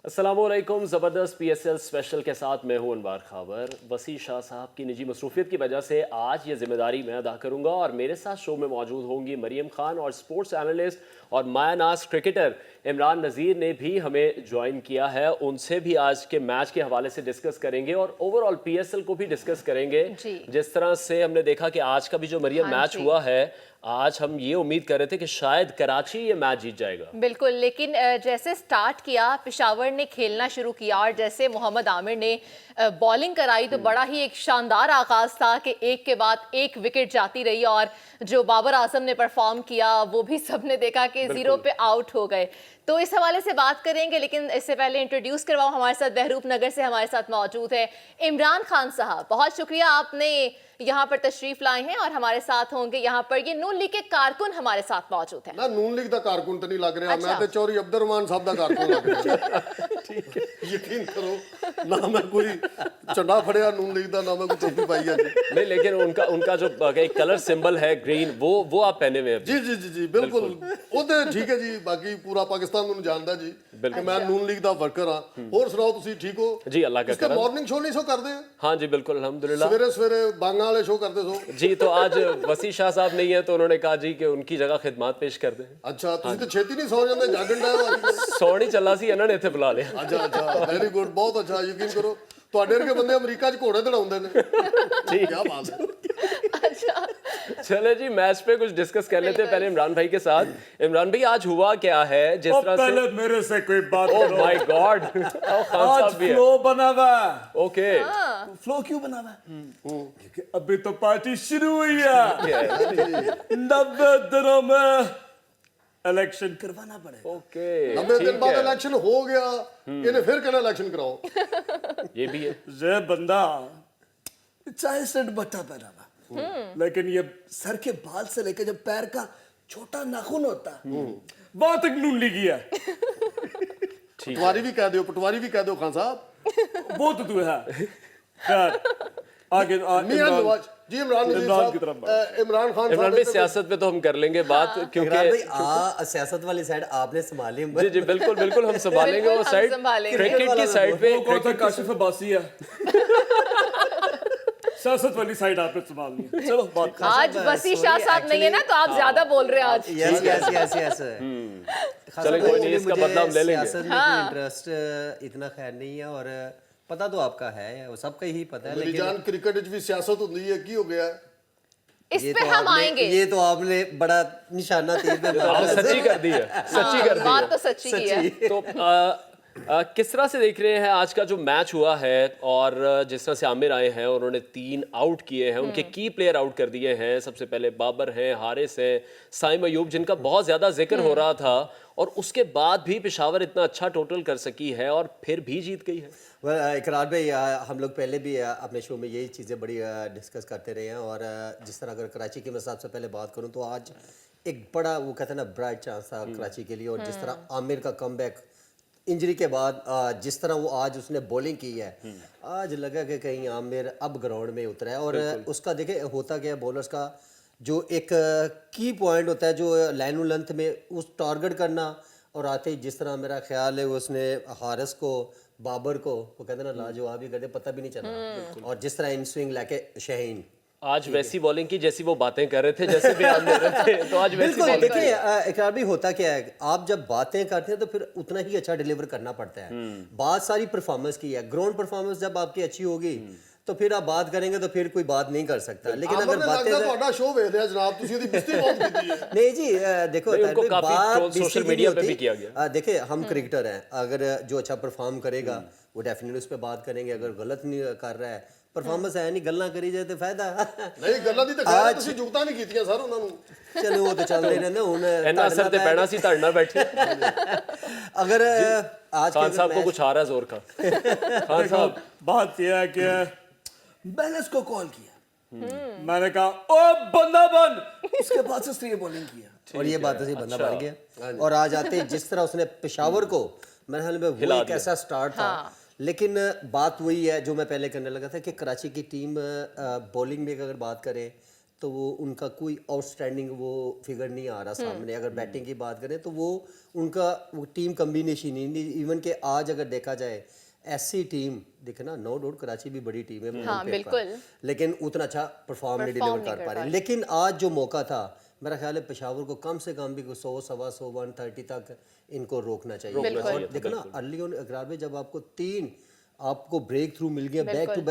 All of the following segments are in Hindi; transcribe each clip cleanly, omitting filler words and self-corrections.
अस्सलामुअलैकुम। ज़बरदस्त पीएसएल स्पेशल के साथ मैं हूं अनवार खावर। वसी शाह साहब की निजी मसरूफियत की वजह से आज ये जिम्मेदारी मैं अदा करूंगा और मेरे साथ शो में मौजूद होंगी मरियम खान और स्पोर्ट्स एनालिस्ट और मायानाज क्रिकेटर इमरान नज़ीर ने भी हमें ज्वाइन किया है। उनसे भी आज के मैच के हवाले से डिस्कस करेंगे और ओवरऑल पीएसएल को भी डिस्कस करेंगे। जिस तरह से हमने देखा कि आज का भी जो मरियम मैच हुआ है, आज हम ये उम्मीद कर रहे थे कि शायद कराची ये मैच जीत जाएगा। बिल्कुल, लेकिन जैसे स्टार्ट किया पेशावर ने खेलना शुरू किया और जैसे मोहम्मद आमिर ने बॉलिंग कराई तो बड़ा ही एक शानदार आगाज था कि एक के बाद एक विकेट जाती रही और जो बाबर आजम ने परफॉर्म किया वो भी सबने देखा कि जीरो पे आउट हो गए। तो इस हवाले से बात करेंगे, लेकिन इससे पहले इंट्रोड्यूस करवाऊं, हमारे साथ बहरूप नगर से हमारे साथ मौजूद है इमरान खान साहब। बहुत शुक्रिया, आपने यहाँ पर तशरीफ लाए हैं और हमारे साथ होंगे यहाँ पर ये नून लीग के कारकुन हमारे साथ मौजूद हैं। ना नून लीग दा कारकुन तो नहीं लग रहा, मैं तो चौधरी अब्दुर्रहमान साहब दा कारकुन लग रहा। यकीन करो ना, मैं कोई झंडा फड़िया नून लीग दा, ना मैं कोई टोपी पाई है नहीं, लेकिन उनका जो एक कलर सिंबल है ग्रीन, वो आप पहने हुए हैं। जी जी जी जी बिल्कुल, वो तो ठीक है जी। बाकी पूरा पाकिस्तान मैनूं जानदा जी कि मैं नून लीग दा वर्कर हां। और सुनाओ, तुसीं ठीक हो जी? अल्लाह का करम। मॉर्निंग शो नहीं सो करदे? हाँ जी बिल्कुल, अल्हम्दुलिल्लाह। सवेरे सवेरे बांगा वाले शो करते सो जी, तो आज वसी शाह साहब नहीं है तो उन्होंने कहा जी कि उनकी जगह खिदमत पेश कर दें। अच्छा, तुसीं तो छेती नहीं सो जांदे, जागण टाइम सौण ही चला सी, इन्होंने इत्थे बुला लिया। अच्छा अच्छा, वेरी गुड, बहुत अच्छा। यकीन करो ਤੁਹਾਡੇ ਵਰਗੇ ਬੰਦੇ ਅਮਰੀਕਾ 'ਚ ਘੋੜੇ ਦੜਾਉਂਦੇ ਨੇ। ठीक, क्या बात है। अच्छा, चले जी मैच पे कुछ डिस्कस कर लेते हैं पहले इमरान भाई के साथ। इमरान भाई, आज हुआ क्या है? जिस तरह पहले से मेरे से कोई बात ओह करो। माय गॉड, खान आज साहब भी है। फ्लो बना हुआ है। ओके, फ्लो क्यों बना हुआ है? क्योंकि अभी तो पार्टी शुरू हुई है। 90 दिनों में इलेक्शन करवाना पड़ेगा। ओके, 90 दिन ठीक बाद है, इलेक्शन हो गया, इन्हें फिर कहना इलेक्शन कराओ। ये भी है। ये बंदा चाहे सेट बट्टा पहना हुआ, लेकिन ये सर के बाल से लेकर जब पैर का छोटा नाखून होता है वहां तक नून लीगी है। पटवारी भी कह दो, पटवारी भी कह दो खान साहब। वो तो तू है। खैर, आगे मियां नवाज जी, इमरान नज़ीर इमरान की तरफ साहब, इमरान खान इमरान साहब भाई, सियासत पे तो हम कर लेंगे बात, क्योंकि सियासत वाली साइड आपने संभाली। जी जी बिल्कुल बिल्कुल, हम संभालेंगे बिल्कुल वो हम साइड। संभालेंगे। क्रिकेट की साइड पे वो कौन सा काशिफ अब्बासी है? सियासत वाली साइड आपने संभालनी है। चलो बात करते हैं। आज वसी शाह साहब नहीं है ना, तो आप ज्यादा बोल रहे हैं आज। Yes yes yes yes. चलो कोई नहीं, इसका बदनाम ले लेंगे। सियासत में कोई इंटरेस्ट इतना खैर नहीं है और पता तो आपका है, वो सबका ही पता है। मेरी लेकिन जान, क्रिकेट च भी सियासत होती है, की हो गया? इस पे हम आएंगे। ये तो आपने बड़ा निशाना तेज पे मारा। सच्ची कर दी है, सच्ची कर दी बात है। तो सच्ची की है। तो किस तरह से देख रहे हैं आज का जो मैच हुआ है? और जिस तरह से आमिर आए हैं, उन्होंने 3 आउट किए हैं, उनके की प्लेयर आउट कर दिए हैं। सबसे पहले बाबर हैं, हारिस हैं, साइम अयूब, जिनका बहुत ज़्यादा जिक्र हो रहा था, और उसके बाद भी पेशावर इतना अच्छा टोटल कर सकी है और फिर भी जीत गई है। इकरार भाई, हम लोग पहले भी अपने शो में यही चीज़ें बड़ी डिस्कस करते रहे हैं और जिस तरह अगर कराची की मैं सबसे पहले बात करूं तो आज एक बड़ा, वो कहते हैं ना, ब्राइट चांस था कराची के लिए। और जिस तरह आमिर का कमबैक इंजरी के बाद, जिस तरह वो आज उसने बॉलिंग की है, आज लगा कि कहीं आमिर अब ग्राउंड में उतरा है। और उसका देखे होता क्या है, बॉलर्स का जो एक की पॉइंट होता है, जो लाइन लेंथ में उस टारगेट करना, और आते ही जिस तरह मेरा ख्याल है उसने हारिस को, बाबर को, वो कहते हैं ना, लाजवाब ही करते, पता भी नहीं चला। और जिस तरह इन स्विंग लाके शाहीन आज वैसी बॉलिंग की जैसी वो बातें कर रहे थे, जैसे बयान दे रहे थे, तो आज वैसी बिल्कुल। बॉलिंग। देखिए इकरार भी होता क्या है, आप जब बातें करते हैं तो फिर उतना ही अच्छा डिलीवर करना पड़ता है। बात सारी परफॉर्मेंस की है। ग्राउंड परफॉर्मेंस जब आपकी अच्छी होगी तो फिर आप बात करेंगे तो फिर कोई बात नहीं कर सकता। लेकिन अगर बातें ਤੁਹਾਡਾ ਸ਼ੋ ਵੇਖ ਲਿਆ ਜਨਾਬ, ਤੁਸੀਂ ਉਹਦੀ ਬਿਸਤੀ बहुत ਕੀਤੀ है। नहीं जी, देखो नहीं, उनको काफी बात ट्रोल सोशल बेइज्जती मीडिया नहीं पे भी होती। किया गया। देखिए हम क्रिकेटर हैं, अगर जो अच्छा परफॉर्म करेगा वो डेफिनेटली उस पर बात करेंगे। अगर गलत नहीं कर रहा है, परफॉर्मेंस है नहीं, गल्ला करी जाए तो फायदा। नहीं, ਗੱਲਾਂ ਦੀ ਤਾਂ ਖੈਰ ਤੁਸੀਂ ਜੁਗਤਾਂ नहीं ਕੀਤੀਆਂ ਸਰ ਉਹਨਾਂ ਨੂੰ। चलो वो तो चल रहे रहते हुन इन्ना असर ते पैना सी, धड़ना बैठे। अगर आज खान साहब को कुछ आ रहा है जोर का। खान साहब, बात यह है कि मैंने इसको कॉल किया, मैंने कहा ओ बंदा बन, उसके बाद से उसने ये बॉलिंग किया और ये बात से बंदा बन गया। और आज आते जिस तरह उसने पेशावर को, मेरे ख्याल में वो एक ऐसा स्टार्ट था। लेकिन बात वही है जो मैं पहले करने लगा था कि कराची की टीम बॉलिंग में अगर बात करें तो वो उनका कोई आउटस्टैंडिंग वो फिगर नहीं आ रहा सामने। अगर बैटिंग की बात करें तो वो उनका वो टीम कम्बिनेशन ही नहीं, इवन के आज अगर देखा जाए ऐसी टीम देखे ना, नो डाउट कराची भी बड़ी टीम है हाँ, बिल्कुल। लेकिन उतना अच्छा परफॉर्म नहीं डिलीवर कर पा रहे। लेकिन आज जो मौका था, मेरा ख्याल है पेशावर को कम से कम भी 100 सवा 100 130 तक इनको रोकना चाहिए। और देखो ना अर्ली ऑन इकरार में जब आपको 3 आपको ब्रेक थ्रू मिल गया बैक टू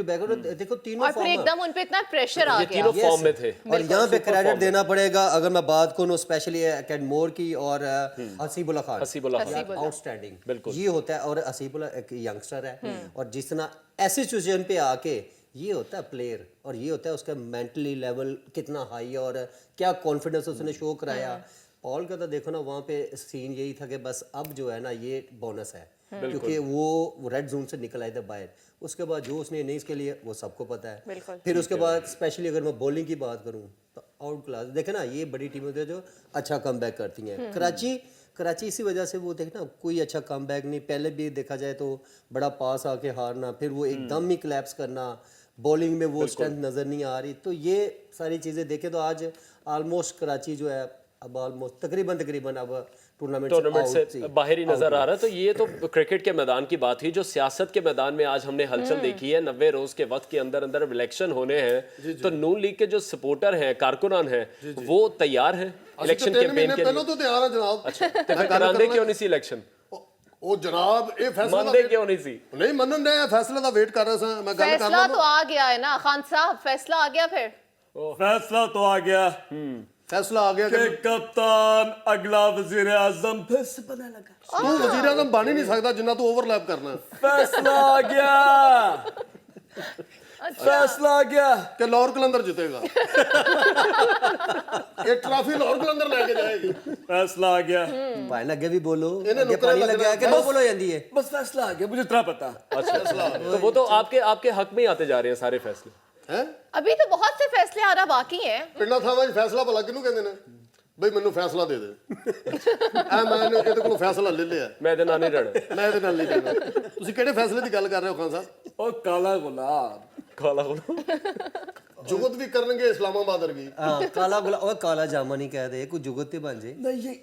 बैक और देखो तीनों और फिर एकदम उन पे इतना प्रेशर आ ये गया। तीनों फॉर्म में थे। और यहाँ पे क्रेडिट देना पड़ेगा अगर मैं बात करूँ स्पेशली कैडमोर की और हसीबुल्ला खान, आउटस्टैंडिंग ये होता है। और हसीबुल्ला एक यंगस्टर है और जिस तरह ऐसी सिचुएशन पे आके ये होता है प्लेयर, और ये होता है उसका मेंटली लेवल कितना हाई है और क्या कॉन्फिडेंस उसने शो कराया। पॉल का तो देखो ना वहाँ पे सीन यही था कि बस अब जो है ना ये बोनस है, क्योंकि वो रेड जोन से निकल आए थे बाहर। उसके बाद जो उसने इनिंग्स के लिए वो सबको पता है। फिर उसके बाद स्पेशली अगर मैं बॉलिंग की बात करूँ तो आउट क्लास देखे ना, ये बड़ी टीमें होती है जो अच्छा कम बैक करती हैं। कराची इसी वजह से वो देखना कोई अच्छा कम बैक नहीं, पहले भी देखा जाए तो बड़ा पास आके हारना, फिर वो एकदम ही क्लैप्स करना, बॉलिंग में वो स्ट्रेंथ नज़र नहीं आ रही। तो ये सारी चीज़ें देखें तो आज ऑलमोस्ट कराची जो है अब ऑलमोस्ट तकरीबन अब टूर्नामेंट से बाहर ही नजर आ रहा है। तो ये तो क्रिकेट के मैदान की बात हुई। जो सियासत के मैदान में आज हमने हलचल देखी है, 90 रोज के वक्त के अंदर अंदर इलेक्शन होने हैं, तो नून लीग के जो सपोर्टर हैं, कारकुनान हैं, वो तैयार हैं इलेक्शन कैंपेन के लिए? तो तैयार है जनाब। अच्छा, तो फिर करांदे क्यों नहीं सी इलेक्शन? ਉਹ ਜਨਾਬ ਇਹ ਫੈਸਲਾ ਮੰਨਦੇ ਕਿਉਂ ਨਹੀਂ ਸੀ? ਨਹੀਂ ਮੰਨਣ ਦੇ ਫੈਸਲੇ ਦਾ ਵੇਟ ਕਰ ਰਹੇ ਸਾਂ। ਮੈਂ ਗੱਲ ਕਰ फैसला तो आ गया है ना खान साहब, फैसला आ गया फिर। फैसला तो आ गया फैसला आ गया कि कप्तान अगला वजीर आजम फिर से बनने लगा। तू वजीर आजम बन ही नहीं सकता जिन्ना तू ओवरलैप करना है। फैसला आ गया फैसला आ गया कि लाहौर कलंदर जीतेगा। ये ट्रॉफी लाहौर कलंदर लेके जाएगी। फैसला आ गया भाई ना आगे भी बोलो, इन्हें आगे नुकरा पानी लग लग रहा गया कि नो बोलो जाती है। बस फैसला आ गया, मुझे इतना पता। अच्छा, तो वो तो आपके हक में ही आते जा रहे हैं सारे फैसले हैं। अभी तो बहुत से फैसले आना बाकी हैं। ਪਿੰਡਾਂ ਥਾਵਾਂ 'ਚ ਫੈਸਲਾ ਭਲਾ ਕਿਹਨੂੰ ਕਹਿੰਦੇ ਨੇ? ਬਈ ਮੈਨੂੰ ਫੈਸਲਾ ਦੇ ਦੇ। ਮੈਂ ਇਹਦੇ ਕੋਲੋਂ ਫੈਸਲਾ ਲੈ ਲਿਆ, मैं ਇਹਦੇ ਨਾਲ ਨਹੀਂ ਰਹਿਣਾ। ਮੈਂ ਇਹਦੇ ਨਾਲ ਨਹੀਂ ਰਹਿਣਾ। ਤੁਸੀਂ ਕਿਹੜੇ ਫੈਸਲੇ ਦੀ ਗੱਲ ਕਰ ਰਹੇ ਹੋ ਖਾਨ ਸਾਹਿਬ? और काला गुलाब काला गुलाब जुगत भी करनगे इस्लामाबाद वर्गी। हाँ काला गुलाब और काला जामा नहीं कह दे, कुछ जुगत ही बन जाए। नहीं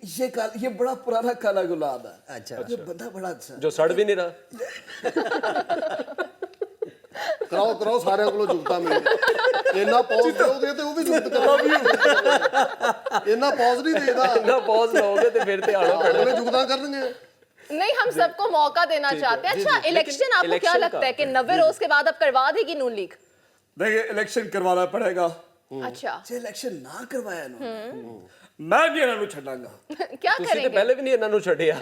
ये बड़ा पुराना काला गुलाब है। अच्छा ये बंदा बड़ा अच्छा जो सड़ भी नहीं रहा। कराओ सारे ਕੋਲੋਂ ਜੁਗਤਾਂ ਮਿਲੇ। ਇੰਨਾ ਪੌਜ਼ ਦਿਓਗੇ ਤੇ ਉਹ ਵੀ ਜੁਗਤ ਕਰਾਂਗੇ। ਇੰਨਾ ਪੌਜ਼ ਨਹੀਂ ਦੇਦਾ। ना पॉज लोगे तो फिर ते आना पैना। ਉਹਨੇ ਜੁਗਤਾਂ ਕਰਨਗੇ। नहीं, हम सबको मौका देना चाहते हैं। अच्छा, इलेक्शन आपको क्या लगता है कि 90 रोज के बाद अब करवा देगी नून लीग? देखिए इलेक्शन करवाना पड़ेगा। अच्छा, जे इलेक्शन ना करवाया ना मैं भी इन्हों छड़ांगा। क्या ਤੁਸੀਂ ਤੇ करेंगे? ਪਹਿਲੇ ਵੀ ਨਹੀਂ ਇਹਨਾਂ ਨੂੰ ਛੱਡਿਆ।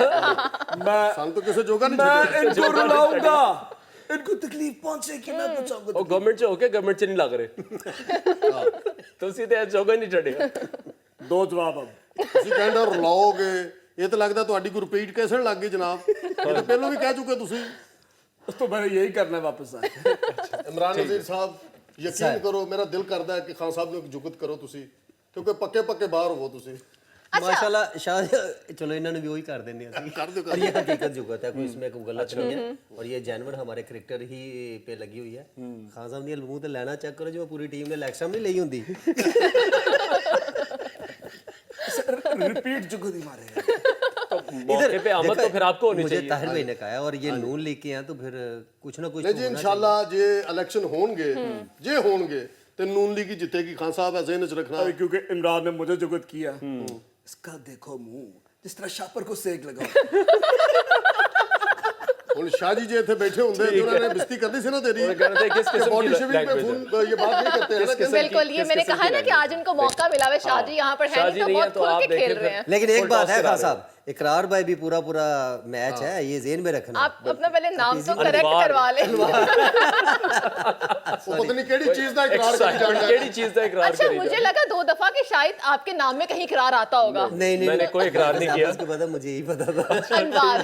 मैं ਸਾਨੂੰ ਤਾਂ ਕਿਸੇ ਜੋਗਾ ਨਹੀਂ मैं ਛੱਡਿਆ। इनको रुलाऊंगा, इनको तकलीफ पहुंचेगी, मैं बचाऊंगा। ਉਹ ਗਵਰਨਮੈਂਟ ਚ ਹੋ ਕੇ ਗਵਰਨਮੈਂਟ ਚ ਨਹੀਂ ਲੱਗ ਰਹੇ। ਤੁਸੀਂ ਤੇ ਜੋਗਾ ਨਹੀਂ ਛੱਡਿਆ। दो जवाब अब ਤੁਸੀਂ ਕਹਿੰਦੇ ਰਲਾਓਗੇ, ਇਹ ਤਾਂ ਲੱਗਦਾ ਤੁਹਾਡੀ ਕੋਈ ਰਿਪੀਟ ਕੈਸਣ ਲੱਗ ਗਈ ਜਨਾਬ। ਇਹ ਤਾਂ ਪਹਿਲਾਂ ਵੀ ਕਹਿ ਚੁੱਕੇ ਤੁਸੀਂ। तो मैंने यही करना है वापस आके। ਇਮਰਾਨ ਨਜ਼ੀਰ ਸਾਹਿਬ ਯਕੀਨ ਕਰੋ, ਮੇਰਾ ਦਿਲ ਕਰਦਾ ਹੈ ਕਿ ਖਾਨ ਸਾਹਿਬ ਨੂੰ ਇੱਕ ਜੁਗਤ ਕਰੋ ਤੁਸੀਂ, ਕਿਉਂਕਿ ਪੱਕੇ ਬਾਹਰ ਹੋ ਤੁਸੀਂ। माशाल्लाह शाह चलो इन्होंने भी वही कर देने और ये हकीकत जुगत है, कोई इसमें कोई गलत नहीं है और ये जानवर हमारे क्रिकेटर ही पे लगी हुई है। खान साहब ने मुंह तो लेना चेक करो जो पूरी टीम ने इलेक्शन नहीं ली होंगी। रिपीट जुगत ही मारेगा। मौके पे आमद तो फिर आपको होनी मुझे चाहिए। ताहिर भाई ने कहा है और ये नून लीग के हैं तो फिर कुछ ना कुछ ਨਹੀਂ ਜੀ ਇਨਸ਼ਾਅੱਲਾ ਜੇ ਇਲੈਕਸ਼ਨ ਹੋਣਗੇ ਤੇ ਨੂਨ ਲੀਗ ਹੀ ਜਿੱਤੇਗੀ। ਖਾਨ ਸਾਹਿਬ ਐਸੇ ਨਚ ਰੱਖਣਾ। अरे क्योंकि इमरान ने मुझे जुगत किया, इसका देखो मुंह जिस तरह शापर को सेक लगा। ਹੁਣ शाह जी जे ਇੱਥੇ बैठे ਹੁੰਦੇ ਤੇ ਉਹਨਾਂ ਨੇ ਬਿਸਤੀ करनी सी ना तेरी। वो कहते हैं किस किस्म की बॉडी शेविंग पे लैंग्वेज फोन ये बात नहीं करते हैं ना कि बिल्कुल, ये मैंने कहा है ना कि आज इनको मौका मिला है। शाह जी यहाँ पर है शाह नहीं जी तो नहीं है बहुत तो खुल आप के खेल देखें रहे हैं। लेकिन एक फुल बात टॉस है करा खान साहब, इकरार भाई भी पूरा मैच है, ये जेन में रखना। आप अपना पहले नाम तो करेक्ट करवा लें। वो पता नहीं केड़ी चीज ਦਾ ਇਕਰਾਰ ਕਰੀ ਜਾਂਦਾ ਹੈ। केड़ी चीज का इकरार अच्छा, करी मुझे जाए। लगा 2 दफा कि शायद आपके नाम में कहीं इकरार आता होगा। नहीं मैंने कोई इकरार नहीं किया। उसके बाद मुझे यही पता था। अनवार।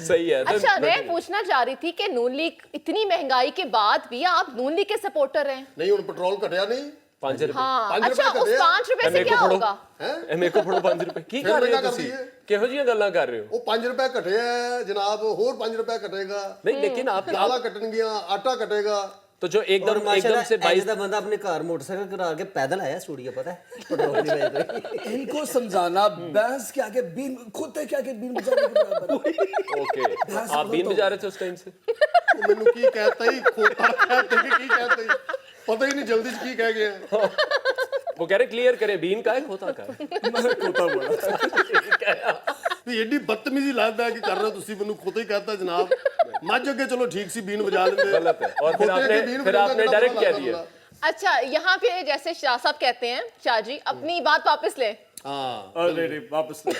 सही है। तो अच्छा, मैं पूछना चाह रही थी कि नून लीग इतनी महंगाई के बाद भी आप नून लीग के सपोर्टर हैं। नहीं ਹੁਣ ਪੈਟਰੋਲ ਘਟਿਆ नहीं। 5 रुपए हाँ, 5 अच्छा, रुपए उस घटे आ। 5 रुपए से मेरे को क्या फड़ो। होगा? हैं मेरे को फड़ो 5 रुपए की फिर कर रहे हो मैं क्या ਤੁਸੀਂ? करती है? ਕਿਹੋ ਜਿਹੀਆਂ ਗੱਲਾਂ ਕਰ ਰਹੇ ਹੋ? ਉਹ 5 ਰੁਪਏ ਘਟਿਆ ਹੈ ਜਨਾਬ, ਹੋਰ 5 ਰੁਪਏ ਘਟੇਗਾ। नहीं लेकिन आप ਦਾਲਾਂ ਘਟਣਗੀਆਂ, ਆਟਾ ਘਟੇਗਾ। तो जो और एकदम माशाल्लाह से 22 ऐसा बंदा अपने कार मोटरसाइकिल करा के पैदल आया स्टूडियो, पता है पेट्रोल नहीं भाई। इनको समझाना भैंस के आगे बीन, खुद के आगे बीन बजाने के बराबर है। ओके, आप बीन बजा रहे थे उस टाइम से? ਮੈਨੂੰ ਕੀ ਕਹਤਾ ਹੀ ਖੋਤਾ कहते कि की कहते ही पता ही नहीं जल्दी से की कह गया। वो कह रहे क्लियर करें, बीन का है खोता का है? मैं खोता बोला। ਵੀ ਐਡੀ ਬਦਤਮੀਜ਼ੀ ਲੱਗਦਾ ਕਿ ਕਰ ਰਹੇ ਤੁਸੀਂ ਮੈਨੂੰ ਖੋਤਾ ਹੀ ਕਹਤਾ ਜਨਾਬ। ਮੱਝ ਅੱਗੇ ਚਲੋ ਠੀਕ ਸੀ ਬੀਨ ਵਜਾ ਲੈਂਦੇ। गलत है। और फिर आपने डायरेक्ट कह दिया। अच्छा, यहाँ पे जैसे शाह साहब कहते हैं, शाह जी अपनी बात वापस ले। हाँ अरे वापस ले।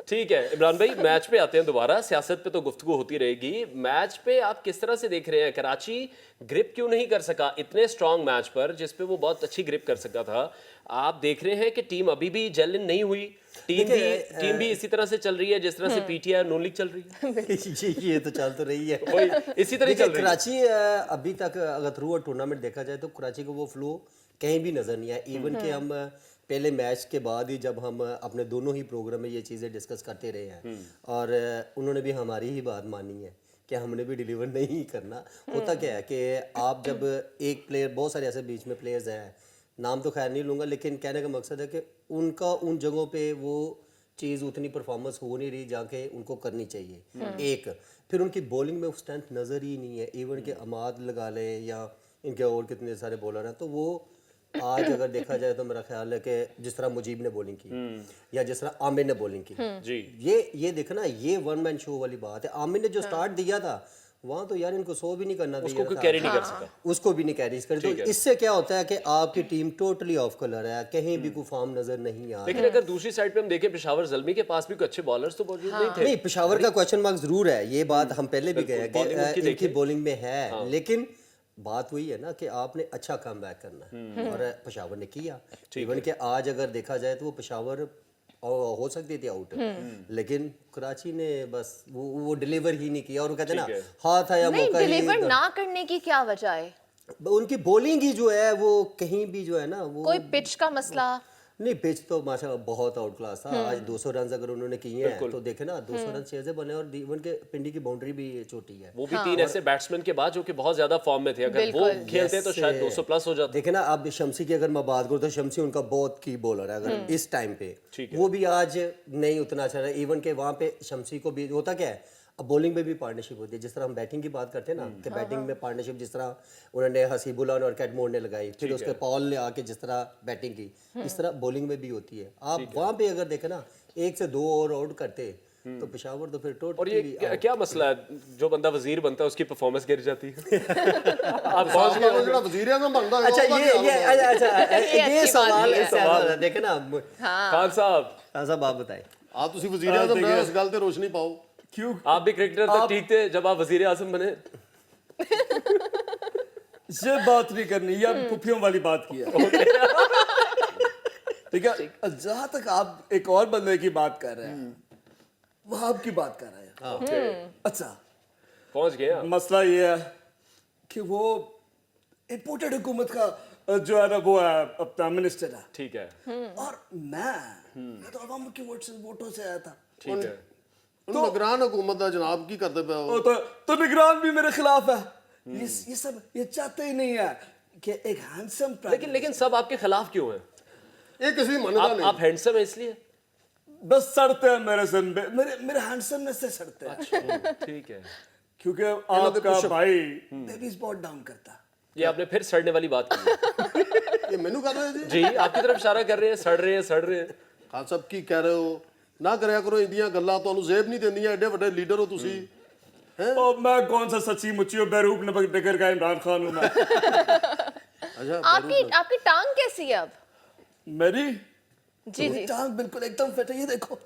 ठीक है इमरान भाई, मैच पे आते हैं दोबारा। सियासत पे तो गुफ्तगू होती रहेगी। मैच पे आप किस तरह से देख रहे हैं? कराची ग्रिप क्यों नहीं कर सका इतने स्ट्रॉन्ग मैच पर जिसपे वो बहुत अच्छी ग्रिप कर सका था? आप देख रहे हैं कि टीम अभी भी जेल इन नहीं हुई? टीम भी इसी तरह से चल रही है जिस तरह से पीटीआई नून लीग चल रही है? ये तो चल तो रही है वही इसी तरह ही चल रही है। कराची अभी तक अगर थ्रू आउट टूर्नामेंट देखा जाए तो कराची को वो फ्लो कहीं भी नजर नहीं आया। इवन कि हम पहले मैच के बाद ही जब हम अपने दोनों ही प्रोग्राम में ये चीज़ें डिस्कस करते रहे हैं और उन्होंने भी हमारी ही बात मानी है कि हमने भी डिलीवर नहीं करना। होता क्या है कि आप जब एक प्लेयर, बहुत सारे ऐसे बीच में प्लेयर्स हैं, नाम तो खैर नहीं लूँगा, लेकिन कहने का मकसद है कि उनका उन जगहों पे वो चीज़ उतनी परफॉर्मेंस हो नहीं रही जाके उनको करनी चाहिए। एक फिर उनकी बॉलिंग में स्ट्रेंथ नज़र ही नहीं है। इवन के अमाद लगा लें या इनके और कितने सारे बॉलर हैं, तो वो आज अगर देखा जाए तो मेरा ख्याल है कि जिस तरह मुजीब ने बॉलिंग की या जिस तरह आमिर ने बॉलिंग की, जी ये देखना, ये वन मैन शो वाली बात है। आमिर ने जो स्टार्ट दिया था वहाँ तो यार इनको 100 भी नहीं करना उसको दिया कोई था। कैरी नहीं कर सका। उसको भी नहीं कैरी कर। तो इससे क्या होता है कि आपकी टीम टोटली ऑफ कलर है, कहीं भी कोई फॉर्म नजर नहीं आ रहा। लेकिन अगर दूसरी साइड पे हम देखें, पेशावर जल्मी के पास भी कोई अच्छे बॉलर्स तो मौजूद नहीं थे। नहीं, पेशावर का क्वेश्चन मार्क जरूर है, ये बात हम पहले भी गए बॉलिंग उनकी कि इनकी देखिए। बॉलिंग में है, लेकिन बात वही है ना कि आपने अच्छा कम बैक करना है और पेशावर ने किया। इवन कि आज अगर देखा जाए तो वो पेशावर हो सकती थी आउट, लेकिन कराची ने बस वो डिलीवर ही नहीं किया। और वो कहते हैं ना, हाथ आया नहीं, मौका ही डिलीवर ना करने की क्या वजह है? उनकी बॉलिंग ही जो है वो कहीं भी जो है ना वो कोई पिच का मसला? नहीं, पिच तो माशाल्लाह बहुत आउट क्लास था। आज 200 रन अगर उन्होंने किए हैं तो देखे ना 200 रन चेज़े बने और इवन के पिंडी की बाउंड्री भी छोटी है। वो भी तीन ऐसे बैट्समैन के बाद जो कि बहुत ज्यादा फॉर्म में थे। अगर वो खेलते तो शायद 200 प्लस हो जाता। देखे ना, अब शम्सी की अगर मैं बात करूँ तो शम्सी उनका बहुत की बॉलर है अगर इस टाइम पे, वो भी आज नहीं उतना अच्छा रहा। इवन के वहाँ पे शम्सी को भी होता क्या है, अब बॉलिंग में भी पार्टनरशिप होती है। जिस तरह हम बैटिंग की बात करते हैं ना कि बैटिंग में पार्टनरशिप, जिस तरह उन्होंने हसीबुल्ला और कैटमोर ने लगाई, फिर उसके पॉल ने आके जिस तरह बैटिंग की, इस तरह बॉलिंग में भी होती है। आप वहाँ पे अगर देखें ना 1 से 2 ओवर आउट करते तो पेशावर तो फिर और टोटली ये क्या मसला है, जो बंदा वजीर बनता है उसकी परफॉर्मेंस गिर जाती है? आप खास कर ਜਿਹੜਾ ਵਜ਼ੀਰ ਆਜ਼ਮ ਬਣਦਾ अच्छा ये सवाल है। है। देखे ना खान साहब, साहब आप बताएं। ਆ ਤੁਸੀਂ ਵਜ਼ੀਰ ਆਜ਼ਮ ਰਹੇ, ਇਸ ਗੱਲ ਤੇ ਰੋਸ਼ਨੀ ਪਾਓ। क्यों? आप भी क्रिकेटर तक ठीक थे जब आप वजीर आजम बने? ये बात नहीं करनी, ये पुफियों वाली बात की है। ठीक है, जहां तक आप एक और बंदे की बात कर रहे हैं, वहाब की बात कर रहे हैं। अच्छा, पहुंच गए आप। मसला ये है कि वो इम्पोर्टेड हुकूमत का जो है ना वो है अपना मिनिस्टर है, ठीक है और मैं तो अवाम के वोटों से आया था। ठीक है। ਉਹਨੂੰ ਨਿਗਰਾਨ ਹੁਕੂਮਤ ਦਾ ਜਨਾਬ ਕੀ ਕਰਦੇ ਪਿਆ ਹੋ? तो निगरान भी मेरे खिलाफ है। ये सब ये चाहते ही नहीं है कि एक हैंडसम लेकिन सब आपके खिलाफ क्यों हैं? ਇਹ ਕਿਸੇ ਦੀ ਮੰਨਦਾ ਨਹੀਂ। आप हैंडसम है इसलिए? बस सड़ते हैं मेरे से, मेरे हैंडसमनेस से सड़ते हैं। ठीक है। क्योंकि आपका भाई बेबीज बहुत डाउन करता है। ये आपने फिर सड़ने वाली बात की है। ਇਹ ਮੈਨੂੰ ਕਰ ਰਹੇ ਜੀ? जी आपकी तरफ इशारा कर रहे हैं, सड़ रहे हैं। ਖਾਨ ਸਾਹਿਬ ਕੀ ਕਹਿ ਰਹੇ ਹੋ? ਨਾ ਕਰਿਆ ਕਰੋ ਇੰਦੀਆਂ ਗੱਲਾਂ, ਤੁਹਾਨੂੰ ਜ਼ੇਬ ਨਹੀਂ ਦਿੰਦੀਆਂ, ਐਡੇ ਵੱਡੇ ਲੀਡਰ ਹੋ ਤੁਸੀਂ। और मैं कौन सा सच्ची मुच्ची और बेरूप नगर का इमरान खान हूँ मैं। आपकी टांग कैसी है अब? मेरी जी जी टांग बिल्कुल एकदम फिट है, ये देखो।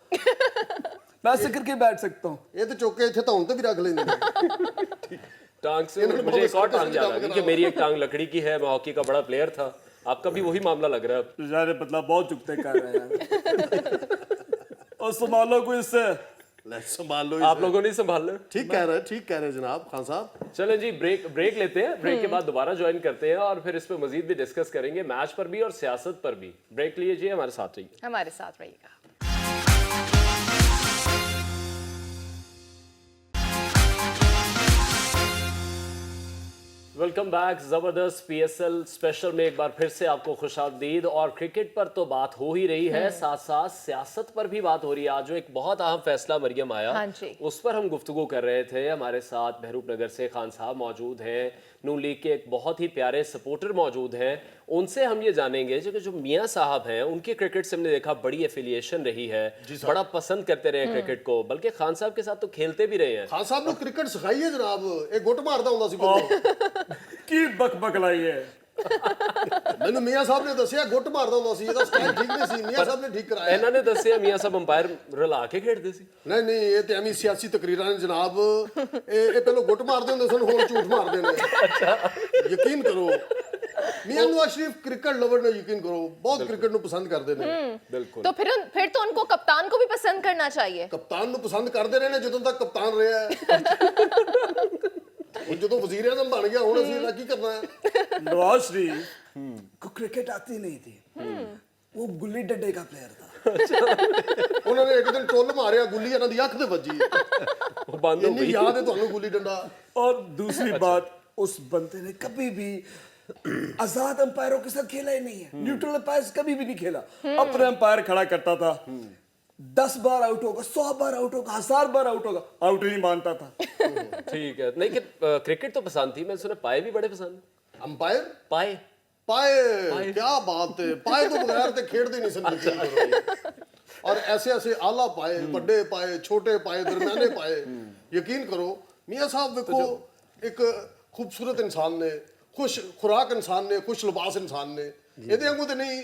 मैं ऐसे करके बैठ सकता हूँ। ਇਹ ਤੇ ਚੁੱਕ ਕੇ ਇੱਥੇ ਧੌਣ ਤੇ ਵੀ ਰੱਖ ਲੈਂਦੇ ਨੇ। टांग से मुझे एक और टांग याद आ गई कि मेरी एक टांग लकड़ी की है, मैं हॉकी का बड़ा प्लेयर था। आपका भी वही मामला लग रहा है। यार मतलब बहुत चुकते कर रहे हैं। और संभालो को इससे। ਲੈ ਸੰਭਾਲ ਲਓ आप लोगों ने संभाल लो। ठीक कह रहे हैं जनाब खान साहब। चलें जी, ब्रेक लेते हैं। ब्रेक के बाद दोबारा ज्वाइन करते हैं और फिर इस पे मजीद भी डिस्कस करेंगे, मैच पर भी और सियासत पर भी। ब्रेक लीजिए, हमारे साथ रहिए। हमारे साथ रहिएगा। Welcome back. जबरदस्त पीएसएल स्पेशल में एक बार फिर से आपको खुशामदीद। और क्रिकेट पर तो बात हो ही रही है, साथ साथ सियासत पर भी बात हो रही है। आज जो एक बहुत अहम फैसला मरियम आया, हाँ जी। उस पर हम गुफ्तगू कर रहे थे। हमारे साथ बहरूप नगर से खान साहब मौजूद हैं, नून लीग के एक बहुत ही प्यारे सपोर्टर मौजूद हैं। उनसे हम ये जानेंगे जो मियाँ साहब हैं, उनके क्रिकेट से हमने देखा बड़ी एफिलिएशन रही है, बड़ा पसंद करते रहे क्रिकेट को, बल्कि खान साहब के साथ तो खेलते भी रहे हैं। खान साहब ने क्रिकेट सिखाई है जनाब, एक गुੱਟ मारदा ਹੁੰਦਾ ਸੀ ਪਹਿਲਾਂ। की बक लाई है ਮੈਨੂੰ ਮੀਆਂ ਸਾਹਿਬ ਨੇ ਦੱਸਿਆ ਗੁੱਟ ਮਾਰਦਾ ਹੁੰਦਾ ਸੀ, ਇਹਦਾ ਸਟਾਈਲ ਠੀਕ ਨਹੀਂ ਸੀ, ਮੀਆਂ ਸਾਹਿਬ ਨੇ ਠੀਕ ਕਰਾਇਆ। ਇਹਨਾਂ ਨੇ ਦੱਸਿਆ ਮੀਆਂ ਸਾਹਿਬ ਅੰਪਾਇਰ ਰਲਾ ਕੇ ਖੇਡਦੇ ਸੀ। ਨਹੀਂ ਨਹੀਂ, ਇਹ ਤੇ ਐਵੇਂ ਸਿਆਸੀ ਤਕਰੀਰਾਂ ਨੇ ਜਨਾਬ। ਇਹ ਪਹਿਲਾਂ ਗੁੱਟ ਮਾਰਦੇ ਹੁੰਦੇ ਸਨ, ਹੁਣ ਝੂਠ ਮਾਰਦੇ ਨੇ। ਅੱਛਾ, ਯਕੀਨ ਕਰੋ, मियां नवाज शरीफ क्रिकेट लवर ने, यकीन करो, बहुत क्रिकेट ਨੂੰ ਪਸੰਦ ਕਰਦੇ ਨੇ। बिल्कुल। तो फिर तो उनको कप्तान को भी पसंद करना चाहिए। ਕਪਤਾਨ ਨੂੰ ਪਸੰਦ ਕਰਦੇ ਰਹੇ ਨੇ ਜਦੋਂ ਤੱਕ ਕਪਤਾਨ ਰਿਹਾ ਹੈ। ਹੁਣ ਜਦੋਂ ਵਜ਼ੀਰ ਆਜ਼ਮ ਬਣ ਗਿਆ, ਹੁਣ ਅਸੀਂ ਇਹਦਾ ਕੀ ਕਰਨਾ ਹੈ? नवाज शरीफ को क्रिकेट आती नहीं थी, वो गुल्ली डंडे का प्लेयर था। ਉਹਨਾਂ ਨੇ ਇੱਕ ਦਿਨ ਟੁੱਲ ਮਾਰਿਆ, ਗੁੱਲੀ ਇਹਨਾਂ ਦੀ ਅੱਖ ਤੇ ਵੱਜੀ। वो बंद हो ਇੰਨੀ गई। ਯਾਦ ਹੈ ਤੁਹਾਨੂੰ ਗੁੱਲੀ ਡੰਡਾ। और दूसरी बात, उस बंदे ने कभी भी आजाद अंपायरों के साथ खेला ही नहीं है, न्यूट्रल अंपायर कभी भी नहीं खेला। अपने अंपायर खड़ा करता था, 10 बार आउट होगा, 100 बार आउट होगा, 1000 बार आउट होगा, आउट ही नहीं मानता था। ठीक है। नहीं कि क्रिकेट तो पसंद थी, मैंने सुना पाए भी बड़े पसंद। ਅੰਪਾਇਰ पाए पाए, क्या बात है, पाए तो बगैर ते खेड़ते नहीं सन। यकीन करो। और ऐसे ऐसे आला पाए, बड़े पाए, छोटे पाए, दरमियाने पाए। यकीन करो, मियां साहब देखो, एक खूबसूरत इंसान ने, खुश खुराक इंसान ने, खुश लिबास इंसान ने। ਇਹਦੇ ਵਾਂਗੂ ਤੇ ਨਹੀਂ,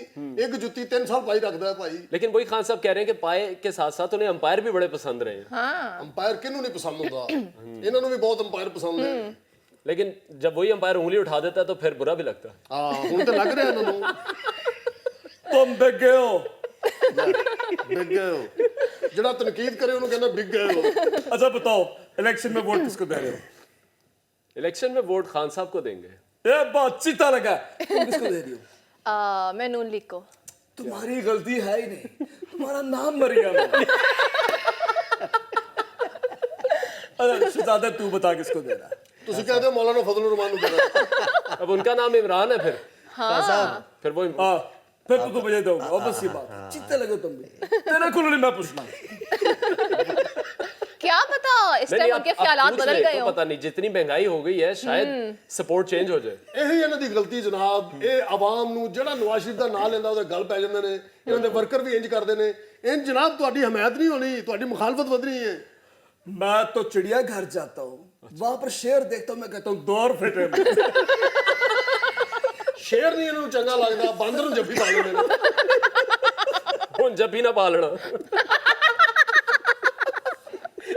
ਇੱਕ ਜੁੱਤੀ 3 ਸਾਲ ਪਾਈ ਰੱਖਦਾ ਹੈ ਭਾਈ। लेकिन वही खान साहब कह रहे हैं कि पाए के साथ साथ उन्हें अंपायर भी बड़े पसंद रहे हैं। ਅੰਪਾਇਰ ਕਿਹਨੂੰ ਨਹੀਂ ਪਸੰਦ ਹੁੰਦਾ? ਇਹਨਾਂ ਨੂੰ ਵੀ ਬਹੁਤ ਅੰਪਾਇਰ ਪਸੰਦ ਨੇ। लेकिन जब वही अंपायर उंगली उठा देता है तो फिर बुरा भी लगता है। ਹਾਂ, ਹੁਣ ਤਾਂ ਲੱਗ ਰਿਹਾ ਇਹਨਾਂ ਨੂੰ। तुम बिक गए हो। ਬਿਗ ਗਏ ਹੋ। ਜਿਹੜਾ ਤਨਕੀਦ ਕਰੇ ਉਹਨੂੰ ਕਹਿੰਦਾ ਬਿਗ ਗਏ ਹੋ। अच्छा बताओ, इलेक्शन में वोट किसको दे रहे हो? इलेक्शन में वोट खान साहब को देंगे। ये बहुत चीता लगा। तुम किसको दे रही हो? मैं नून लीग को। तुम्हारी गलती है ही नहीं, तुम्हारा नाम मरियम है। अरे शहजादा, तू बता किसको दे रहा है? ਤੁਸੀਂ ਕਹਿੰਦੇ ਹੋ ਮੌਲਾਨਾ ਫਜ਼ਲੁਰ रहमान ਨੂੰ ਦੇਣਾ। अब उनका नाम इमरान है, फिर वो हाँ, फिर तो मुझे दोगे, और बस ये बात। चीते लगे तुम भी, तेरे को नहीं मैं पूछना। क्या पता इस नहीं, टाइम आप उनके पूछ ख्यालात बदल ले, गए तो हो। पता नहीं, जितनी महंगाई हो गई है शायद सपोर्ट चेंज हो जाए। ਇਹੀ ਇਹਨਾਂ ਦੀ ਗਲਤੀ ਜਨਾਬ। ਇਹ ਆਵਾਮ ਨੂੰ ਜਿਹੜਾ ਨਵਾਜ਼ ਸ਼ਰੀਫ ਦਾ ਨਾਂ ਲੈਂਦਾ ਉਹਦੇ ਗੱਲ ਪੈ ਜਾਂਦੇ ਨੇ। ਇਹਨਾਂ ਦੇ ਵਰਕਰ ਵੀ ਇੰਜ ਕਰਦੇ ਨੇ। ਇੰਜ ਜਨਾਬ ਤੁਹਾਡੀ ਹਮਾਇਤ ਨਹੀਂ ਹੋਣੀ, ਤੁਹਾਡੀ ਮੁਖਾਲਫਤ ਵਧਣੀ ਹੈ। मैं तो चिड़ियाघर जाता हूँ, वहां पर शेर देखता हूँ, मैं कहता हूँ दौर फिटे। ਸ਼ੇਰ ਨਹੀਂ ਇਹਨਾਂ ਨੂੰ ਚੰਗਾ ਲੱਗਦਾ, ਬਾਂਦਰ ਨੂੰ ਜੱਫੀ ਪਾ ਲੈਂਦੇ ਨੇ। ਹੁਣ जब भी ना पालना।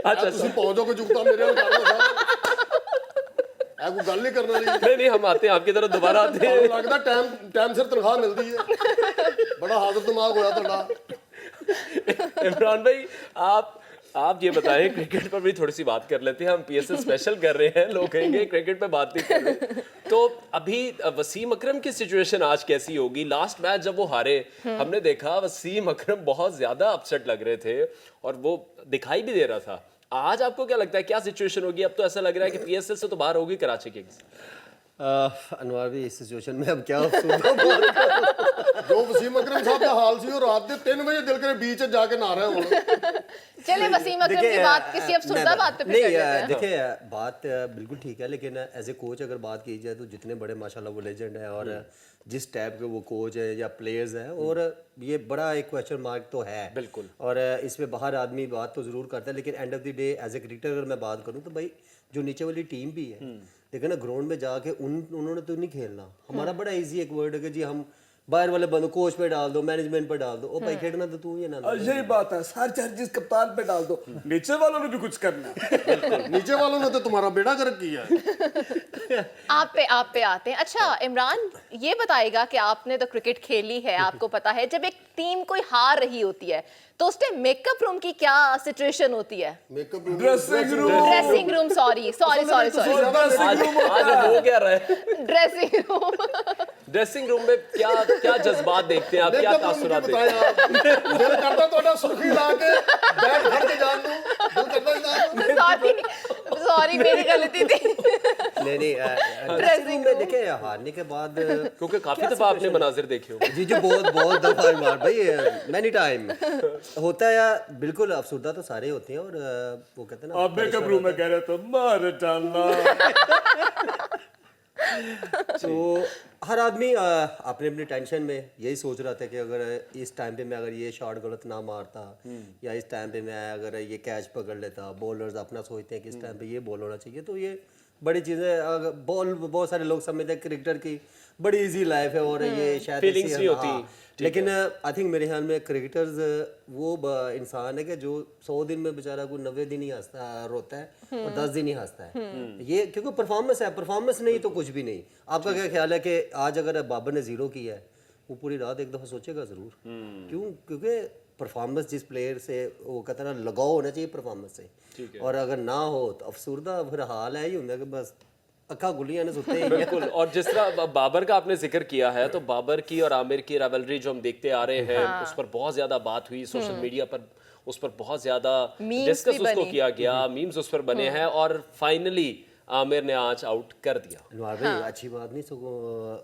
अच्छा, ਤੁਸੀਂ ਪਹੁੰਚੋ ਕਿ ਜੁਗਤਾ ਮੇਰੇ ਨਾਲ ਕਰਨਾ ਸਾਰਾ। ਇਹ ਕੋਈ ਗੱਲ ਨਹੀਂ ਕਰਨ ਵਾਲੀ। नहीं हम आते हैं आपकी तरफ, दोबारा आते हैं। ਤੁਹਾਨੂੰ ਲੱਗਦਾ ਟਾਈਮ ਸਿਰ ਤਨਖਾਹ ਮਿਲਦੀ ਹੈ। ਬੜਾ ਹਾਜ਼ਰ ਦਿਮਾਗ ਹੋਇਆ ਤੁਹਾਡਾ। इमरान भाई, आप ये बताएं, क्रिकेट पर भी थोड़ी सी बात कर लेते हैं। हम पीएसएल स्पेशल कर रहे हैं, लोग कहेंगे क्रिकेट पे बात नहीं कर रहे। तो अभी वसीम अकरम की सिचुएशन आज कैसी होगी? लास्ट मैच जब वो हारे, हमने देखा वसीम अकरम बहुत ज्यादा अपसेट लग रहे थे और वो दिखाई भी दे रहा था। आज आपको क्या लगता है, क्या सिचुएशन होगी? अब तो ऐसा लग रहा है कि पीएसएल से तो बाहर होगी कराची किंग्स। अनवर भी इस सिचुएशन में अब क्या अफसोस। ਜੋ ਵਸੀਮ ਅਕਰਮ ਸਾਹਿਬ ਦਾ ਹਾਲ ਸੀ, ਉਹ ਰਾਤ ਦੇ 3 ਵਜੇ ਦਿਲ ਕਰੇ बीच जा के नहा रहे हैं ਹੁਣ। चलिए वसीम अकरम की बात किसी अफसरदा बात पे फिर कर लेते हैं। देखिए, बात बिल्कुल ठीक है, लेकिन एज ए कोच अगर बात की जाए तो जितने बड़े माशाल्लाह वो लेजेंड है और जिस टाइप के वो कोच है या प्लेयर्स हैं, और ये बड़ा एक क्वेश्चन मार्क तो है बिल्कुल। और इसमें बाहर आदमी बात तो ज़रूर करता है, लेकिन end of the day as a cricketer अगर मैं बात करूँ तो भाई जो नीचे वाली टीम भी है, लेकिन ना ग्राउंड में जाके उन्होंने तो नहीं खेलना। हमारा बड़ा ईजी एक वर्ड है कि जी हम बाहर वाले बंदो कोच पे डाल दो, मैनेजमेंट पे डाल दो, ओ भाई खेलना तो तू ही है ना। और यही बात है, सारी चार्जेस कप्तान पे डाल दो, नीचे वालों ने भी कुछ करना है। नीचे वालों ने तो तुम्हारा बेड़ा गर्क किया है। आप पे आते हैं। अच्छा इमरान, ये बताएगा कि आपने तो क्रिकेट खेली है, आपको पता है जब एक टीम कोई हार रही होती है तो उस टाइम मेकअप रूम की क्या सिचुएशन होती है? Makeup dressing room. Dressing room, sorry आज हो क्या रहा है? Dressing room. ड्रेसिंग रूम में क्या जज्बात देखते हैं आप, क्या तासुरात देखते हैं? दिल करता ਤੁਹਾਡਾ ਸੁਰਖੀ ਲਾ ਕੇ बैट फड़ के जान दूं, दिल करता जान दूं। सॉरी मेरी गलती थी। नहीं ड्रेसिंग रूम में देखे हारने के बाद क्योंकि काफी दफा आपने मनाजिर देखे होंगे। जी बहुत बहुत दफा मार भाई, मैनी टाइम होता है यार, बिल्कुल अफसुर्दा तो सारे होते हैं। और वो कहते हैं ना, अब मेकअप रूम में कह रहे तो मार डालना। तो हर आदमी अपने अपनी टेंशन में यही सोच रहा था कि अगर इस टाइम पे मैं अगर ये शॉट गलत ना मारता, या इस टाइम पे मैं अगर ये कैच पकड़ लेता, बॉलर्स अपना सोचते हैं कि इस टाइम पे ये बॉल होना चाहिए। तो ये बड़ी चीज़ें, अगर बॉल बहुत सारे लोग समझते हैं क्रिकेटर की बड़ी इजी लाइफ है और ये शायद फीलिंग्स नहीं होती। लेकिन आई थिंक मेरे ख्याल में क्रिकेटर्स वो इंसान है कि जो 100 दिन में बेचारा कोई 90 दिन ही हंसता रोता है और 10 दिन ही हंसता है। ये क्योंकि परफॉर्मेंस है, परफॉर्मेंस नहीं तो कुछ भी नहीं। आपका क्या ख्याल है कि आज अगर बाबर ने 0 किया है, वो पूरी रात एक दफ़ा सोचेगा ज़रूर। क्यों? क्योंकि परफॉर्मेंस जिस प्लेयर से वो कहते हैं ना, लगाव होना चाहिए परफॉर्मेंस से, और अगर ना हो तो अफसुर्दा फिर हाल है ही होंगे कि बस अक्खा गुलियां ने सुते हैं। बिल्कुल। और जिस तरह बाबर का आपने जिक्र किया है, तो बाबर की और आमिर की राइवलरी जो हम देखते आ रहे हैं, उस पर बहुत ज्यादा बात हुई सोशल मीडिया पर, उस पर बहुत ज्यादा Memes डिस्कस भी उसको बने। किया गया, मीम्स उस पर बने हैं, और फाइनली आमिर ने आज आउट कर दिया। अनवार भाई अच्छी बात नहीं, सगों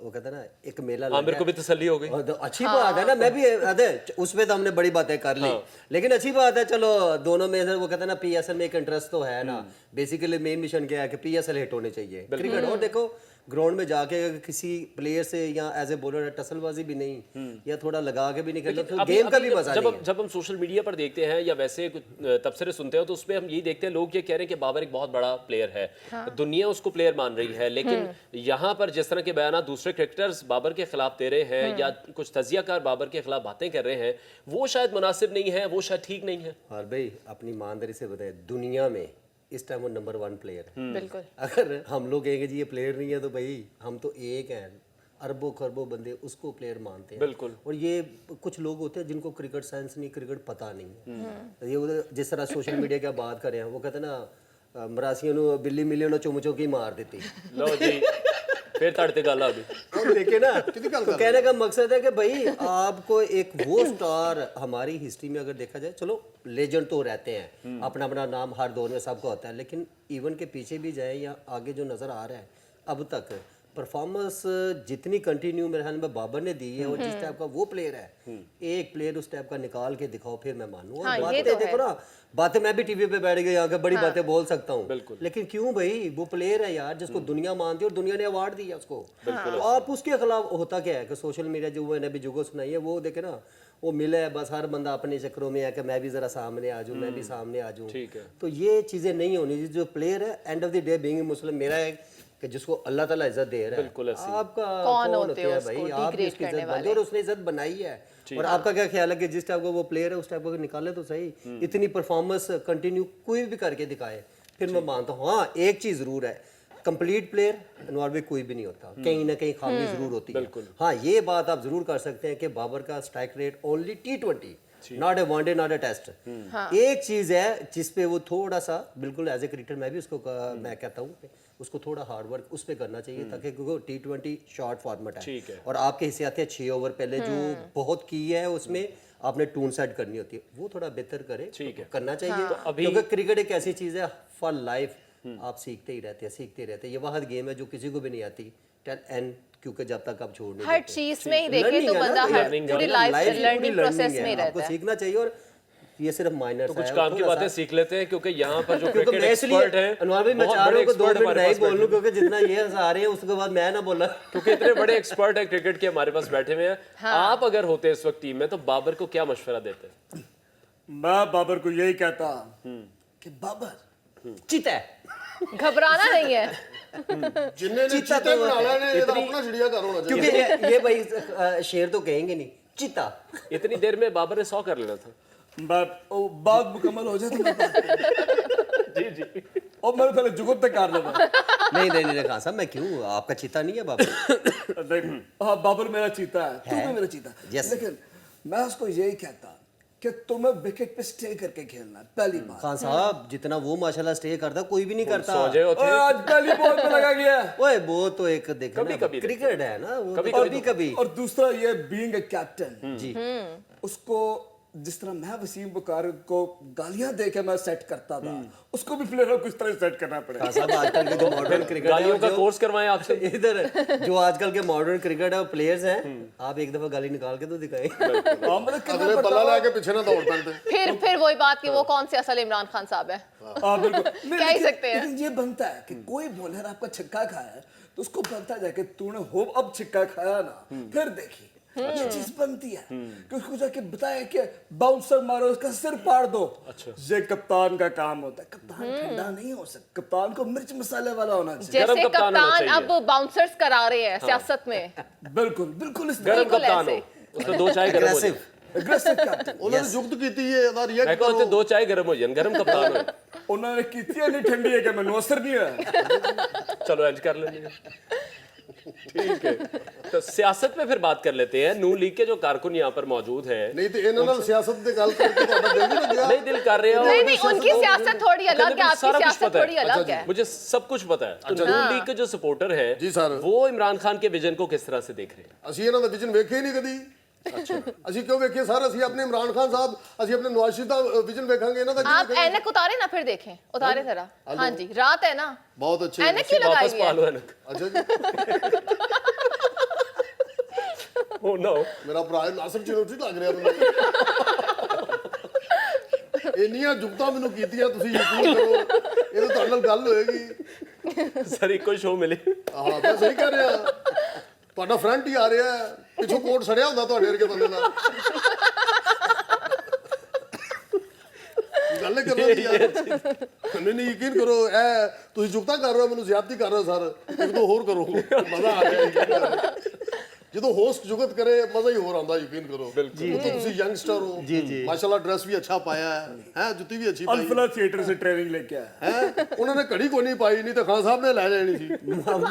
वो कहता है ना, एक मेला लगा आमिर को भी तसल्ली हो गई। और तो अच्छी बात है ना। मैं भी अरे उस पे तो हमने बड़ी बातें कर ली, लेकिन अच्छी बात है। चलो दोनों में से वो कहते हैं ना, पीएसएल में एक इंटरेस्ट तो है ना। बेसिकली मेन मिशन क्या है कि पीएसएल हिट होने चाहिए क्रिकेट। और देखो ग्राउंड में जाके अगर किसी प्लेयर से या एज ए बॉलर टसलबाजी भी नहीं, या थोड़ा लगा के भी नहीं खेलते, तो गेम का भी मजा नहीं है। जब हम सोशल मीडिया पर देखते हैं या वैसे कुछ तबसरे सुनते हैं, तो उसमें हम यही देखते हैं, लोग ये कह रहे हैं कि बाबर एक बहुत बड़ा प्लेयर है, दुनिया उसको प्लेयर मान रही है, लेकिन यहाँ पर जिस तरह के बयान दूसरे क्रिकेटर्स बाबर के खिलाफ दे रहे हैं, या कुछ तजियाकार बाबर के खिलाफ बातें कर रहे हैं, वो शायद मुनासिब नहीं है, वो शायद ठीक नहीं है। और भाई अपनी ईमानदारी से बताए, दुनिया में इस टाइम वो नंबर 1 प्लेयर है। बिल्कुल। अगर हम लोग कहेंगे जी ये प्लेयर नहीं है, तो भाई हम तो एक हैं, अरबों खरबों बंदे उसको प्लेयर मानते हैं। बिल्कुल। और ये कुछ लोग होते हैं जिनको क्रिकेट साइंस नहीं, क्रिकेट पता नहीं है। ये जिस तरह सोशल मीडिया की बात करें, वो कहते हैं ना, मरासियों ने बिल्ली मिलियों ने चुम चुकी मार देती। लो जी, फिर तड़ते गाला अभी। अब देखे ना, तो कहने का मकसद है कि भाई आपको एक वो स्टार हमारी हिस्ट्री में अगर देखा जाए, चलो लेजेंड तो रहते हैं, अपना अपना नाम हर दौर में सबका होता है, लेकिन इवन के पीछे भी जाए या आगे जो नज़र आ रहा है अब तक, परफॉर्मेंस जितनी कंटिन्यू मेरे ख्याल में बाबर ने दी है, और जिस टाइप का वो प्लेयर है, एक प्लेयर उस टाइप का निकाल के दिखाओ, फिर मैं मानूं। हाँ, और ये बातें तो देखो ना, बातें मैं भी टीवी पे बैठ गई, यहाँ के बड़ी बातें बोल सकता हूँ, बिल्कुल। लेकिन क्यों भाई, वो प्लेयर है यार जिसको दुनिया मानती है और दुनिया ने अवार्ड दिया उसको। तो आप उसके खिलाफ होता क्या है कि सोशल मीडिया जो मैंने अभी जुगो सुनाई है, वो देखे ना, वो मिले है, बस हर बंदा अपने चक्रों में है कि मैं भी जरा सामने आ जाऊँ, मैं भी सामने आ जाऊँ। ठीक है। तो ये चीज़ें नहीं होनी चाहिए। जो प्लेयर है, end of the day being Muslim, मेरा है कि जिसको अल्लाह ताला इज्जत दे रहा है, बिल्कुल ऐसे ही। आपका कौन कौन होते होते हो हैं उसको भाई, आप भी degrade उसकी करने इज्जत बनते हो, और उसने इज्जत बनाई है। और आपका क्या ख्याल है कि जिस टाइप का वो प्लेयर है, उस टाइप का निकाले तो सही, इतनी परफॉर्मेंस कंटिन्यू कोई भी करके दिखाए, फिर मैं मानता हूँ। हाँ, एक चीज़ जरूर है, कंप्लीट प्लेयर अनवार भी कोई भी नहीं होता, कहीं ना कहीं खामी जरूर होती है। हाँ, ये बात आप जरूर कर सकते हैं कि बाबर का strike rate only T20, not a one day, not a test. एक चीज है जिसपे वो थोड़ा सा, बिल्कुल एज ए क्रिकेटर मैं भी उसको मैं कहता हूँ उसको थोड़ा हार्ड वर्क उस पे करना चाहिए, ताकि क्योंकि T20 शॉर्ट फॉर्मेट है, और आपके हिस्से 6 ओवर पहले जो बहुत की है उसमें आपने टून सेट करनी होती है, वो थोड़ा बेहतर करे, करना चाहिए। क्योंकि क्रिकेट एक ऐसी चीज है फॉर लाइफ, आप सीखते ही रहते हैं, सीखते ही रहते हैं। ये वह गेम है जो किसी को भी नहीं आती, एंड क्योंकि जब तक आप छोड़ नहीं हर देते। चीज में ही देखे Learning तो है ना, बंदा तो हर learning पूरी है, लाइफ life लर्निंग पूरी प्रोसेस learning में है, रहता आपको है। सीखना चाहिए। और ये सिर्फ माइनर तो कुछ काम की बातें सीख लेते हैं, क्योंकि यहाँ पर जो क्योंकि क्रिकेट मैं एक्सपर्ट हैं, अनवर भाई, मैं बहुत चाह रहा बड़े हूँ कि 2 एक्सपर्ट मिनट हमारे नहीं पास बोल बैठे लूँ, क्योंकि जितना ये हंसा रहे हैं उसके बाद मैं ना बोला, क्योंकि इतने बड़े एक्सपर्ट हैं क्रिकेट के हमारे पास बैठे हुए हैं। आप अगर होते इस वक्त टीम में, तो बाबर को क्या मशवरा देते? मैं बाबर को यही कहता कि बाबर चीता है, घबराना नहीं है। जिन्हें चीता तो बना लेने, ये तो अपना चिड़ियाघर होना चाहिए। क्योंकि ये भाई शेर तो कहेंगे नहीं, चीता। इतनी देर में बाबर ने 100 कर लेना था। बात मुकम्मल हो जाए तो मैं जी जी। और मैं पहले जुगत तक कर लेता। नहीं खान साहब, मैं क्यों, आपका चीता नहीं है बाबर? हाँ, बाबर मेरा चीता है, तू भी मेरा चीता है। Yes. लेकिन मैं उसको यही कहता कि तुम्हें विकेट पे स्टे करके खेलना है, पहली बात। खान साहब जितना वो माशाल्लाह स्टे करता, कोई भी नहीं करता। सो जाए होते। आज पहली बॉल पे लगा गया। ओए वो तो एक देखे ना, कभी-कभी क्रिकेट है ना, वो कभी-कभी कभी कभी। और दूसरा ये बीइंग ए कैप्टन जी, उसको जिस तरह मैं वसीम बुकार को गालियां दे के मैं सेट करता था, उसको भी प्लेयरों को इस तरह सेट करना पड़ेगा। खान साहब आजकल के जो मॉडर्न क्रिकेट गालियों का कोर्स करवाएं आपसे। इधर जो आजकल के मॉडर्न क्रिकेट है प्लेयर्स हैं, आप एक दफा गाली निकाल के तो दिखाएं। हाँ, मतलब कितना अगले पड़ता बल्ला होगा। लेके पीछे ना दौड़ पड़ते। फिर वही बात कि वो कौन से असल इमरान खान साहब है। हाँ, बिल्कुल। नहीं, कह ही लेकिन- सकते हैं। लेकिन ये बनता है कि कोई बॉलर आपका छक्का खाया है तो उसको बनता जाके तूने हो अब छक्का खाया ना, फिर देखी ये चीज बनती है कि उसको जाके बताया कि बाउंसर मारो, उसका सिर फाड़ दो। ये कप्तान का काम होता है। कप्तान ठंडा नहीं हो सकता, कप्तान को मिर्च मसाले वाला होना चाहिए। जैसे कप्तान होना कप्तान चाहिए। अब बाउंसर्स करा रहे हैं सियासत में। बिल्कुल बिल्कुल इस गरम बिल्कुल कप्तान हो, ऐसे। उसमें दो चाय गरम हो जाए। एग्रेसिव एग्रेसिव कैप्टन उन्होंने जुगत कीती है यार ये मैं कहता हूं दो चाय गरम हो जाए, गरम कप्तान हो। उन्होंने की नहीं ठंडी है कि मैंने असर नहीं है। चलो एंड कर लेंगे। ठीक है, तो सियासत पे फिर बात कर लेते हैं। नून लीग के जो कारकुन यहाँ पर मौजूद है, नहीं तो ਇਹਨਾਂ ਨਾਲ ਸਿਆਸਤ ਦੀ ਗੱਲ ਕਰਕੇ ਤੁਹਾਡਾ ਦਿਲ ਨਹੀਂ ਲੱਗਿਆ। नहीं दिल कर रहे हो। नहीं नहीं, उनकी सियासत थोड़ी अलग है, मुझे आपकी सारा कुछ सियासत पता है। थोड़ी अलग है। मुझे सब कुछ पता है। तो नून लीग के जो सपोर्टर है जी सर। वो इमरान खान के विजन को किस तरह से देख रहे हैं? ਅਸੀਂ ਇਹਨਾਂ ਦਾ ਵਿਜ਼ਨ ਵੇਖਿਆ ਹੀ ਨਹੀਂ ਕਦੀ। ਅਸੀਂ ਕਿਉਂ ਵੇਖੀਏ ਸਰ? ਅਸੀਂ ਆਪਣੇ ਇਮਰਾਨ ਖਾਨ ਸਾਹਿਬ, ਅਸੀਂ ਆਪਣੇ ਨਵਾਜ਼ ਸ਼ਰੀਫ ਦਾ ਵਿਜ਼ਨ ਵੇਖਾਂਗੇ, ਇਹਨਾਂ ਦਾ ਕਿਉਂ आप ਵੇਖਾਂਗੇ? ऐनक उतारे ना, फिर देखें, उतारे जरा। हाँ जी, रात है ना, बहुत अच्छे। ऐनक क्यों लगाई वापस हुई है? पालो एनक। अच्छा जी, Oh no। ਮੇਰਾ ਭਰਾ ਨਾਸਿਰ ਚਿਨੋਟੀ ਲੱਗ ਰਿਹਾ ਮੈਨੂੰ। ਇੰਨੀਆਂ ਜੁਗਤਾਂ ਮੈਨੂੰ ਕੀਤੀਆਂ, ਤੁਸੀਂ ਯਕੀਨ ਕਰੋ ਇਹ ਤਾਂ ਤੁਹਾਡੇ ਨਾਲ ਗੱਲ ਹੋਏਗੀ। सर एक कोई शो मिले। ਹਾਂ ਮੈਂ ਸਹੀ ਕਹਿ ਰਿਹਾ, ਤੁਹਾਡਾ ਫਰੰਟ ਹੀ ਆ ਰਿਹਾ ਹੈ, ਪਿੱਛੋਂ ਕੋਟ ਸੜਿਆ ਹੁੰਦਾ ਤੁਹਾਡੇ ਵਰਗੇ ਬੰਦੇ ਦਾ। ਗੱਲ ਕਰੋ ਜੀ ਯਾਰ। ਨਹੀਂ ਯਕੀਨ ਕਰੋ, ਇਹ ਤੁਸੀਂ ਜੁਗਤਾਂ ਕਰ ਰਹੇ ਹੋ, ਮੈਨੂੰ ਜ਼ਿਆਦਤੀ ਕਰ ਰਹੇ ਹੋ ਸਰ। ਇੱਕ ਦੋ ਹੋਰ ਕਰੋ, ਮਜ਼ਾ ਆ ਰਿਹਾ ਯਕੀਨ ਕਰੋ। ਜਦੋਂ ਹੋਸਟ ਜੁਗਤ ਕਰੇ ਮਜ਼ਾ ਹੀ ਹੋਰ ਆਉਂਦਾ, ਯਕੀਨ ਕਰੋ। ਬਿਲਕੁਲ ਤੁਸੀਂ ਯੰਗਸਟਰ ਹੋ जी जी ਮਾਸ਼ਾਅੱਲਾ, ਡਰੈਸ ਵੀ ਅੱਛਾ ਪਾਇਆ ਹੈ, ਜੁੱਤੀ ਵੀ ਅੱਛੀ ਪਾਈ अल्फला थिएटर से ट्रेनिंग लेके आया। ਹੈ। ਉਹਨਾਂ ਨੇ ਘੜੀ ਕੋਈ ਨਹੀਂ ਪਾਈ, ਨਹੀਂ ਤਾਂ ਖਾਨ ਸਾਹਿਬ ਨੇ ਲੈ ਜਾਣੀ ਸੀ।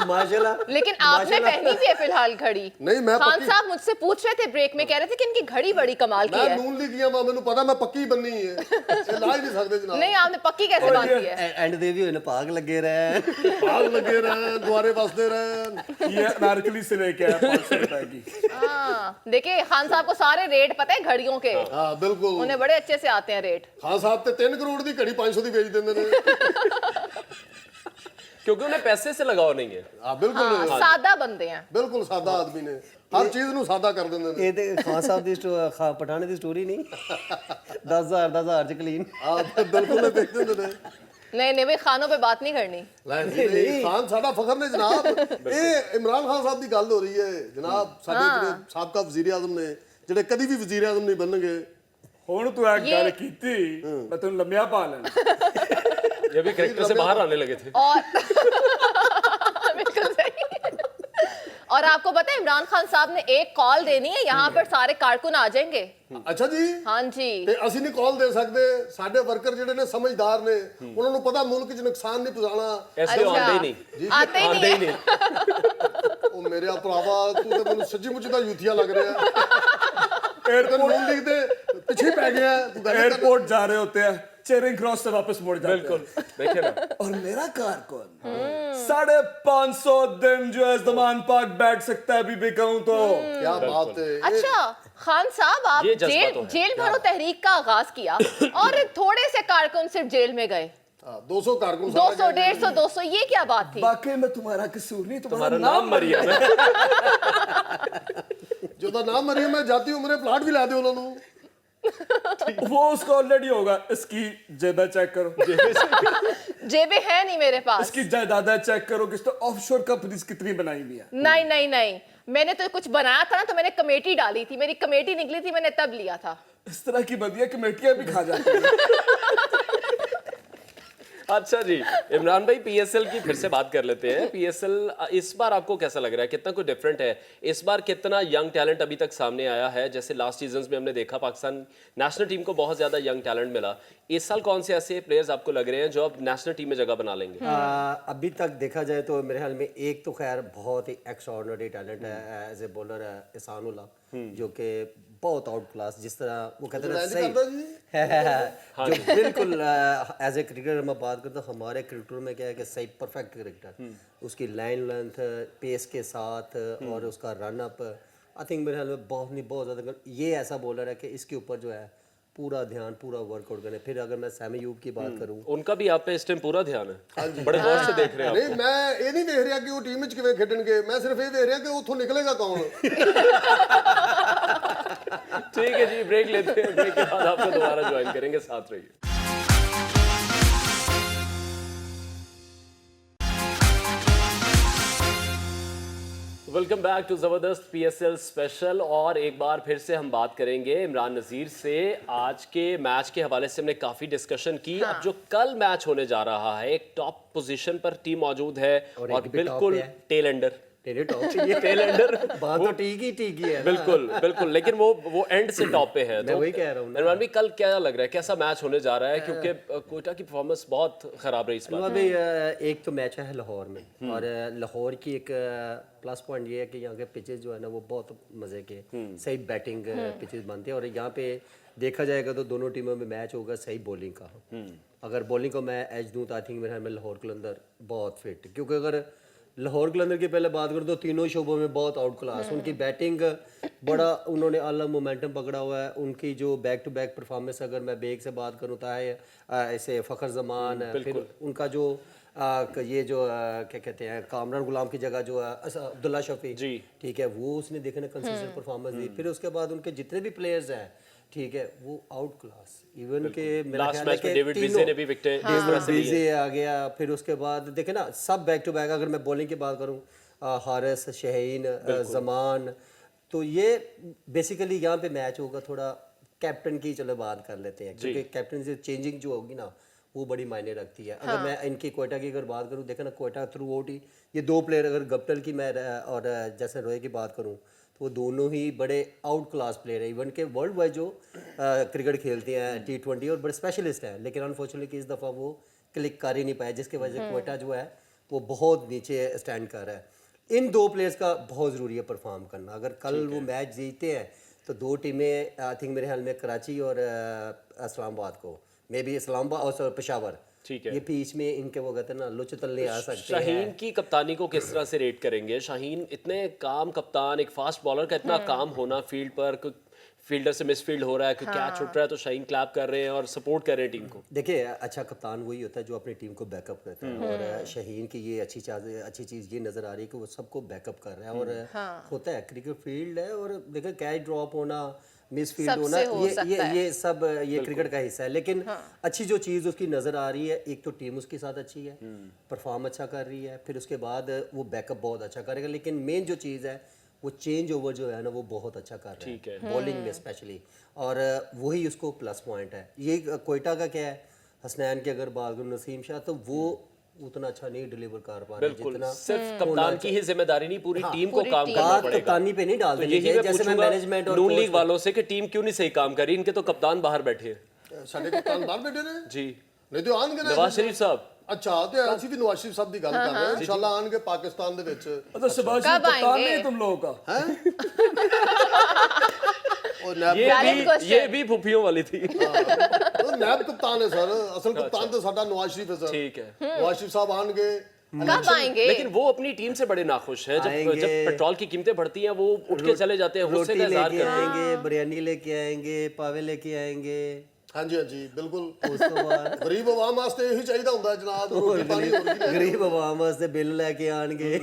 माशाल्लाह। लेकिन आपने पहनी भी है फिलहाल घड़ी। नहीं, मैं खान पक्की- साहब मुझसे पूछ रहे थे ब्रेक में, कह रहे थे कि इनकी घड़ी बड़ी कमाल की ਮੈਂ है। ਨੂਨ ਲੀਗੀਆਂ ਵਾ, ਮੈਨੂੰ ਪਤਾ, ਮੈਂ ਪੱਕੀ ਬੰਨੀ ਹੈ, ਇਹ ਲਾ ਹੀ ਨਹੀਂ ਸਕਦੇ ਜਨਾਬ। नहीं, आपने पक्की कैसे बांधी है? एंड दे भी होने पाग लगे रहे। भाग लगे रहे, द्वारे बसते रहे। ये अनारकली से लेके आया 500 रुपए की। हाँ, देखिए खान साहब को सारे रेट पता है घड़ियों के, हाँ बिल्कुल। उन्हें बड़े अच्छे से आते हैं रेट। ਖਾਨ ਸਾਹਿਬ ਤੇ 3 ਕਰੋੜ ਦੀ ਘੜੀ 500 ਦੀ ਵੇਚ ਦਿੰਦੇ ਨੇ। क्योंकि उन्हें पैसे से लगाव नहीं है। ਹਾਂ ਬਿਲकुल हाँ, सादा बंदे हैं। ਬਿਲकुल ਸਾਦਾ ਆਦਮੀ ਨੇ, ਹਰ ਚੀਜ਼ ਨੂੰ ਸਾਦਾ ਕਰ ਦਿੰਦੇ ਨੇ। ये ते खान साहब दी पठाने दी स्टोरी नहीं 10,000 च क्लीन। ਹਾਂ ਬਿਲकुल ਇਹ ਵੇਚ ਦਿੰਦੇ ਨੇ। नहीं नहीं भाई, खानों पे बात नहीं करनी। ਲੈ ਨਹੀਂ, ਖਾਨ ਸਾਡਾ ਫਖਰ ਨੇ ਜਨਾਬ। ਇਹ ਇਮਰਾਨ ਖਾਨ ਸਾਹਿਬ ਦੀ ਗੱਲ ਹੋ ਰਹੀ ਹੈ ਜਨਾਬ, ਸਾਡੇ ਜਿਹੜੇ ਸਾਬਕਾ ਵਜ਼ੀਰ ਆਜ਼ਮ ਨੇ, ਜਿਹੜੇ ਕਦੀ ਵੀ ਵਜ਼ੀਰ ਆਜ਼ਮ ਨਹੀਂ ਬਣਨਗੇ। ਹੁਣ ਤੂੰ ਇਹ ਗੱਲ ਕੀਤੀ, ਮੈਂ ਤੈਨੂੰ ਲੰਮਿਆ ਪਾ ਲੈਣਾ। ये भी करेक्टर से बाहर आने लगे थे। और बिल्कुल सही। और आपको पता है इमरान खान साहब ने एक कॉल देनी है, यहाँ पर सारे कारकुन आ जाएंगे। ਅੱਛਾ ਜੀ। हाँ जी। ਤੇ ਅਸੀਂ ਨਹੀਂ ਕਾਲ ਦੇ ਸਕਦੇ, ਸਾਡੇ ਵਰਕਰ ਜਿਹੜੇ ਨੇ ਸਮਝਦਾਰ ਨੇ, ਉਹਨਾਂ ਨੂੰ ਪਤਾ ਮੁਲਕ 'ਚ ਨੁਕਸਾਨ ਨਹੀਂ ਪਹੁੰਚਾਉਣਾ। ऐसे वो आते ही नहीं। आते ही आते ही नहीं। नहीं। ਉਹ ਮੇਰੇ ਭਰਾਵਾ, ਤੂੰ ਤੇ ਮੈਨੂੰ ਸੱਚੀ ਮੁੱਚੀ ਦਾ ਯੂਥੀਆ ਲੱਗ ਰਿਹਾ। 에어ਪੋਰਟ ਨੂਨ ਲੀਗ ਦੇ ਪਿੱਛੇ ਪੈ ਗਿਆ ਤੂੰ। ਗੱਲ ਕਰ। एयरपोर्ट जा रहे होते हैं, चेरिंग क्रॉस से वापस मुड़ जाते हैं। बिल्कुल देखे ना। और मेरा कारकुन 550 दिन जो है जमान पाक बैठ सकता है, अभी भी कहूं तो। क्या बात है। अच्छा खान साहब, आप ये जज्बा तो है। जेल भरो तहरीक का आगाज किया और थोड़े से कारकुन सिर्फ जेल में गए। 200 कारकुन 200, 150, 200, ये क्या बात थी? वाकई में तुम्हारा कसूर नहीं, तुम्हारा तुम्हारा नाम मरियम है। जो तो नाम मरियम है, जाती उम्र प्लाट भी ला दे उन्होंने। वो उसको ऑलरेडी होगा। इसकी जायदाद चेक करो, जेबें हैं नहीं मेरे पास। इसकी जायदाद चेक करो कि इसने ऑफशोर कंपनीज कितनी बनाई हुई है। नहीं नहीं नहीं, मैंने तो कुछ बनाया था ना, तो मैंने कमेटी डाली थी, मेरी कमेटी निकली थी, मैंने तब लिया था। इस तरह की बदिया कमेटियां भी खा जाती हैं। अच्छा जी, इमरान भाई पीएसएल की फिर से बात कर लेते हैं। पीएसएल इस बार आपको कैसा लग रहा है, कितना कुछ डिफरेंट है इस बार? कितना यंग टैलेंट अभी तक सामने आया है? जैसे लास्ट सीजन्स में हमने देखा पाकिस्तान नेशनल टीम को बहुत ज़्यादा यंग टैलेंट मिला। इस साल कौन से ऐसे प्लेयर्स आपको लग रहे हैं जो अब नेशनल टीम में जगह बना लेंगे? अभी तक देखा जाए तो मेरे ख्याल में एक तो खैर बहुत ही एक्स्ट्राऑर्डिनरी टैलेंट है एज ए बॉलर है एहसानुल्लाह, जो कि बहुत आउट क्लास, जिस तरह वो कहते हैं ना, सही जो बिल्कुल एज ए क्रिकेटर मैं बात करता हूँ, हमारे क्रिकेटर में क्या है कि सही परफेक्ट क्रिकेटर, उसकी लाइन लेंथ, पेस के साथ और उसका रन अप, आई थिंक मेरे ख्याल में बहुत ज़्यादा ये ऐसा बॉलर है कि इसके ऊपर जो है पूरा ध्यान पूरा वर्कआउट करें। फिर अगर मैं सैमी यूब की बात करूं, उनका भी आप पे इस टाइम पूरा ध्यान है, बड़े गौर से देख रहे हैं नहीं मैं ये नहीं देख रहा कि वो टीम ਵਿੱਚ ਕਿਵੇਂ ਖੇਡਣਗੇ, मैं सिर्फ ये देख रहा कि ਉੱਥੋਂ ਨਿਕਲੇਗਾ कौन। आप। ठीक है जी, ब्रेक लेते हैं, ब्रेक के बाद आपको दोबारा ज्वाइन करेंगे, साथ रहिए। वेलकम बैक टू ज़बरदस्त PSL स्पेशल। और एक बार फिर से हम बात करेंगे इमरान नज़ीर से। आज के मैच के हवाले से हमने काफ़ी डिस्कशन की। अब जो कल मैच होने जा रहा है, एक टॉप पोजीशन पर टीम मौजूद है और और एक भी टॉप बिल्कुल पे है। टेल एंडर तेरे टॉप पे ये टेल एंडर बात तो ठीक ही है ना। बिल्कुल बिल्कुल, लेकिन वो एंड से टॉप पे है। मैं वही कह रहा हूँ ना। इमरान भाई, कल क्या लग रहा है, कैसा मैच होने जा रहा है? क्योंकि कोयटा की परफॉर्मेंस बहुत खराब रही इस बार। अभी एक तो मैच है लाहौर में, और लाहौर की एक प्लस पॉइंट ये है कि यहाँ के पिचेस जो है ना वो बहुत मजे के सही बैटिंग पिचेस बनते हैं। और यहाँ पे देखा जाएगा तो दोनों टीमों में मैच होगा सही बॉलिंग का। अगर बॉलिंग को मैं एज दूँ तो आई थिंक मेरे ख्याल में लाहौर कलंदर बहुत फिट, क्योंकि अगर लाहौर कलंदर की पहले बात करूँ तो तीनों शोबों में बहुत आउट क्लास। उनकी बैटिंग बड़ा, उन्होंने आला मोमेंटम पकड़ा हुआ है। उनकी जो बैक टू बैक परफॉर्मेंस, अगर मैं बेग से बात करूँ तो है ऐसे फ़खर जमान, फिर उनका जो ये जो क्या कहते हैं कामरान गुलाम की जगह जो अब्दुल्ला शफी जी, ठीक है, वो उसने देखे ना कंसिस्टेंट परफॉर्मेंस दी। फिर उसके बाद उनके जितने भी प्लेयर्स हैं ठीक है वो आउट क्लास, इवन के मेरा लास्ट ख्याल है मैच में कि डेविड विजे ने भी विकेटें इस तरह से ली हैं। विजे आ गया। फिर उसके बाद देखे ना सब बैक टू बैक। अगर मैं बॉलिंग की बात करूँ, हारिस, शहीन, जमान, तो ये बेसिकली यहाँ पे मैच होगा थोड़ा कैप्टन की। चलो बात कर लेते हैं, क्योंकि कैप्टन से चेंजिंग जो होगी ना वो बड़ी मायने रखती है। अगर मैं इनकी कोयटा की अगर बात करूँ, देखा ना कोयटा थ्रू आउट ही ये दो प्लेयर, अगर गप्टल की मैं और जैसे रोए की बात करूँ तो वो दोनों ही बड़े आउट क्लास प्लेयर है। इवन के वर्ल्ड वाइड जो क्रिकेट खेलते हैं T20 और बड़े स्पेशलिस्ट हैं, लेकिन अनफॉर्चुनेटली इस दफ़ा वो क्लिक कर ही नहीं पाए, जिसकी वजह से कोयटा जो है वो बहुत नीचे स्टैंड कर रहा है। इन दो प्लेयर्स का बहुत ज़रूरी है परफॉर्म करना। अगर कल वो मैच जीतते हैं तो दो टीमें आई थिंक मेरे ख्याल में कराची और इस्लामाबाद को, मे बी इस्लामाबाद और पेशावर, ठीक है, ये बीच में इनके वो कहते हैं ना लुच तल्ले आ सकते हैं। शाहीन की कप्तानी को किस तरह से रेट करेंगे? शाहीन इतने काम कप्तान, एक फास्ट बॉलर का इतना काम होना फील्ड पर, फील्डर से मिसफील्ड हो रहा है, कोई कैच छूट रहा है तो शाहीन क्लैप कर रहे हैं और सपोर्ट कर रहे हैं टीम को। देखिए अच्छा कप्तान वही होता है जो अपनी टीम को बैकअप करता है, और शाहीन की ये अच्छी चीज़ ये नज़र आ रही है कि वो सबको बैकअप कर रहा है। और होता है क्रिकेट फील्ड है, और देखिए कैच ड्रॉप होना, मिसफील्ड होना, ये सब ये क्रिकेट का हिस्सा है। लेकिन अच्छी जो चीज़ उसकी नज़र आ रही है, एक तो टीम उसके साथ अच्छी है, परफॉर्म अच्छा कर रही है, फिर उसके बाद वो बैकअप बहुत अच्छा करेगा। लेकिन मेन जो चीज़ है वो चेंज ओवर जो है ना वो बहुत अच्छा कर रहा है बॉलिंग में स्पेशली, और वही उसको प्लस पॉइंट है। ये कोयटा का क्या है, हसनैन की अगर बात करूँ, नसीम शाह, तो वो उतना अच्छा नहीं डिलीवर कर पा रहे जितना। सिर्फ कप्तान की ही जिम्मेदारी नहीं, पूरी टीम को काम करना बात पड़ेगा। कप्तानी पे नहीं डाल तो देनी यही चाहिए, मैं जैसे मैं पूछूंगा मैनेजमेंट और नून लीग वालों से कि टीम क्यों नहीं सही काम कर रही, इनके तो कप्तान बाहर बैठे हैं। ਸਾਡੇ ਕਪਤਾਨ ਬਾਹਰ ਬੈਠੇ ਨੇ जी, ਨਹੀਂ ਤੇ ਆਣਗੇ ਨਾ। नवाज शरीफ साहब, ਅੱਛਾ ਤੇ ਅਸੀਂ ਵੀ ਨਵਾਜ਼ ਸ਼ਰੀਫ ਸਾਹਿਬ ਦੀ ਗੱਲ ਕਰ ਰਹੇ ਹਾਂ। ਇਨਸ਼ਾਅੱਲਾ ਆਣਗੇ ਪਾਕਿस्तान ਦੇ ਵਿੱਚ। मतलब शबाज कब कप्तान आएंगे? नहीं है तुम लोगों का। ਉਹ ਨੈਬ Valid question. ये भी फुफियों वाली थी। ਉਹ ਨੈਬ ਕਪਤਾਨ ਹੈ ਸਰ, ਅਸਲ ਕਪਤਾਨ ਤਾਂ ਸਾਡਾ ਨਵਾਜ਼ ਸ਼ਰੀਫ ਹੈ ਸਰ। ठीक है, नवाज शरीफ साहब आएंगे। कब आएंगे? लेकिन वो अपनी टीम से बड़े नाखुश हैं। जब आएंगे। पेट्रोल की कीमतें बढ़ती हैं वो उठ के चले जाते हैं, गुस्से रोटी का इजहार लेके करते हैं। आएंगे, बिरयानी लेके आएंगे, पावे लेके आएंगे। हाँ जी हाँ जी बिल्कुल। ਉਸ ਤੋਂ ਬਾਅਦ ਗਰੀਬ ਆਵਾਮ ਵਾਸਤੇ ਇਹੀ ਚਾਹੀਦਾ ਹੁੰਦਾ ਹੈ ਜਨਾਬ, ਰੋਟੀ ਪਾਣੀ ਹੋਰ ਕੀ ਲੈਣਾ। ਗਰੀਬ ਆਵਾਮ ਵਾਸਤੇ ਬਿੱਲ ਲੈ ਕੇ ਆਣਗੇ।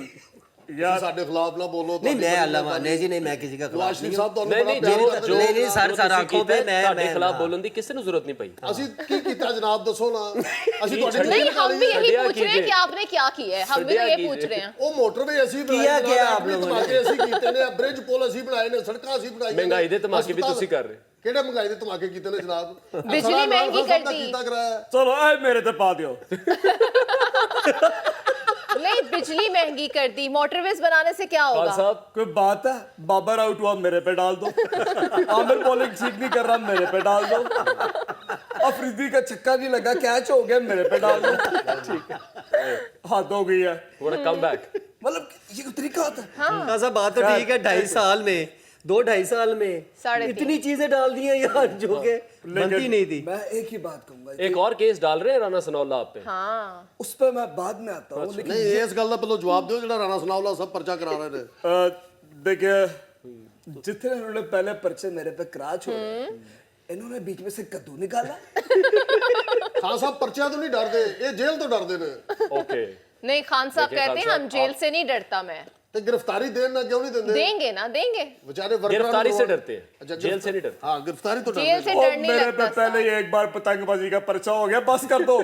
ਤੁਸੀਂ ਸਾਡੇ ਖਿਲਾਫ ਨਾ ਬੋਲੋ। नहीं मैं अल्लाह नहीं जी, नहीं मैं किसी का ਨਵਾਜ਼ खिलाफ ਸ਼ਰੀਫ नहीं ਸਾਹਿਬ ਤੁਹਾਨੂੰ नहीं ਬੜਾ नहीं, ਪਿਆਰ जो ਕਰਦੇ जो ਨੇ। नहीं, सर, जो सर, तुसी आंखों कीता पे है, मैं- ਤੁਹਾਡੇ मैं- खिलाफ हाँ। बोलन की किसी ने जरूरत नहीं पई। ਅਸੀਂ ਕੀ ਕੀਤਾ ਜਨਾਬ ਦੱਸੋ ਨਾ। ਅਸੀਂ ਤੁਹਾਡੀ नहीं, ਜ਼ਮੀਨ हम भी यही सडिया पूछ रहे हैं कीजिए। कि आपने क्या किया है, हम भी तो सडिया ये कीजिए। पूछ रहे हैं। ਉਹ ਮੋਟਰਵੇ ਅਸੀਂ ਬਣਾਏ किया ਜਨਾਬ, क्या आप ਐਟਮੀ लोगों ने? ਧਮਾਕੇ ਅਸੀਂ ਕੀਤੇ ਨੇ, ਬ੍ਰਿਜ ਪੁਲ ਅਸੀਂ ਬਣਾਏ ਨੇ, ਸੜਕਾਂ ਅਸੀਂ ਬਣਾਈਆਂ ਨੇ। महंगाई दे धमाके भी ਹਸਪਤਾਲ- तुसी कर रहे। ਕਿਹੜੇ ਮਹਿੰਗਾਈ ਦੇ ਧਮਾਕੇ ਕੀਤੇ ਨੇ ਜਨਾਬ? ਬਿਜਲੀ ਅਸਲਾ ਮਹਿੰਗੀ ਨਾਲ ਕਰ ਸਭ ਦਾ दी। ਕੀਤਾ ਕਰਾਇਆ। चलो आए मेरे ते पा दियो। नहीं, बिजली महंगी कर दी, मोटरवेज बनाने से क्या खान होगा? साहब, कोई बात है, बाबर आउट हुआ मेरे पे डाल दो। आमिर बॉलिंग ठीक नहीं कर रहा मेरे पे डाल दो। अफरीदी का छक्का नहीं लगा, कैच हो गया मेरे पे डाल दो। ठीक है, हाथ हो गई है। What a comeback. मतलब ये कोई तरीका होता है? ऐसा बात तो ठीक है, 2.5 साल में 2-2.5 साल में 3.5 इतनी चीजें डाल दी हैं यार जो कि बनती नहीं थी। मैं एक ही बात कहूंगा, एक और केस डाल रहे हैं राना सनाउल्लाह आप पे। हाँ, उस पर मैं बाद में आता हूँ, लेकिन ਨਹੀਂ ਇਸ ਗੱਲ ਦਾ ਪਹਿਲਾਂ ਜਵਾਬ ਦਿਓ ਜਿਹੜਾ ਰਾਣਾ ਸਨਾਉਲਾ ਸਭ ਪਰਚਾ ਕਰਾ ਰਹੇ ਨੇ। देखिए जितने उन्होंने पहले पर्चे मेरे पे करा छोड़े, इन्होंने बीच में से कद्दू निकाला। खान साहब पर्चियां तो नहीं डरते, ये जेल तो डरते ने। ओके, नहीं, खान साहब देखिए, कहते हैं खान हम साहब, जेल से नहीं डरता मैं। तो गिरफ्तारी देना क्यों नहीं देंगे? देंगे ना, देंगे। बेचारे वर्करां गिरफ्तारी से को- डरते हैं, अच्छा, जेल से नहीं डरते। हाँ, गिरफ्तारी तो जेल डरते से हैं। डर नहीं मेरे लगता पे पहले ही एक बार पतंगबाजी का पर्चा हो गया, बस कर दो।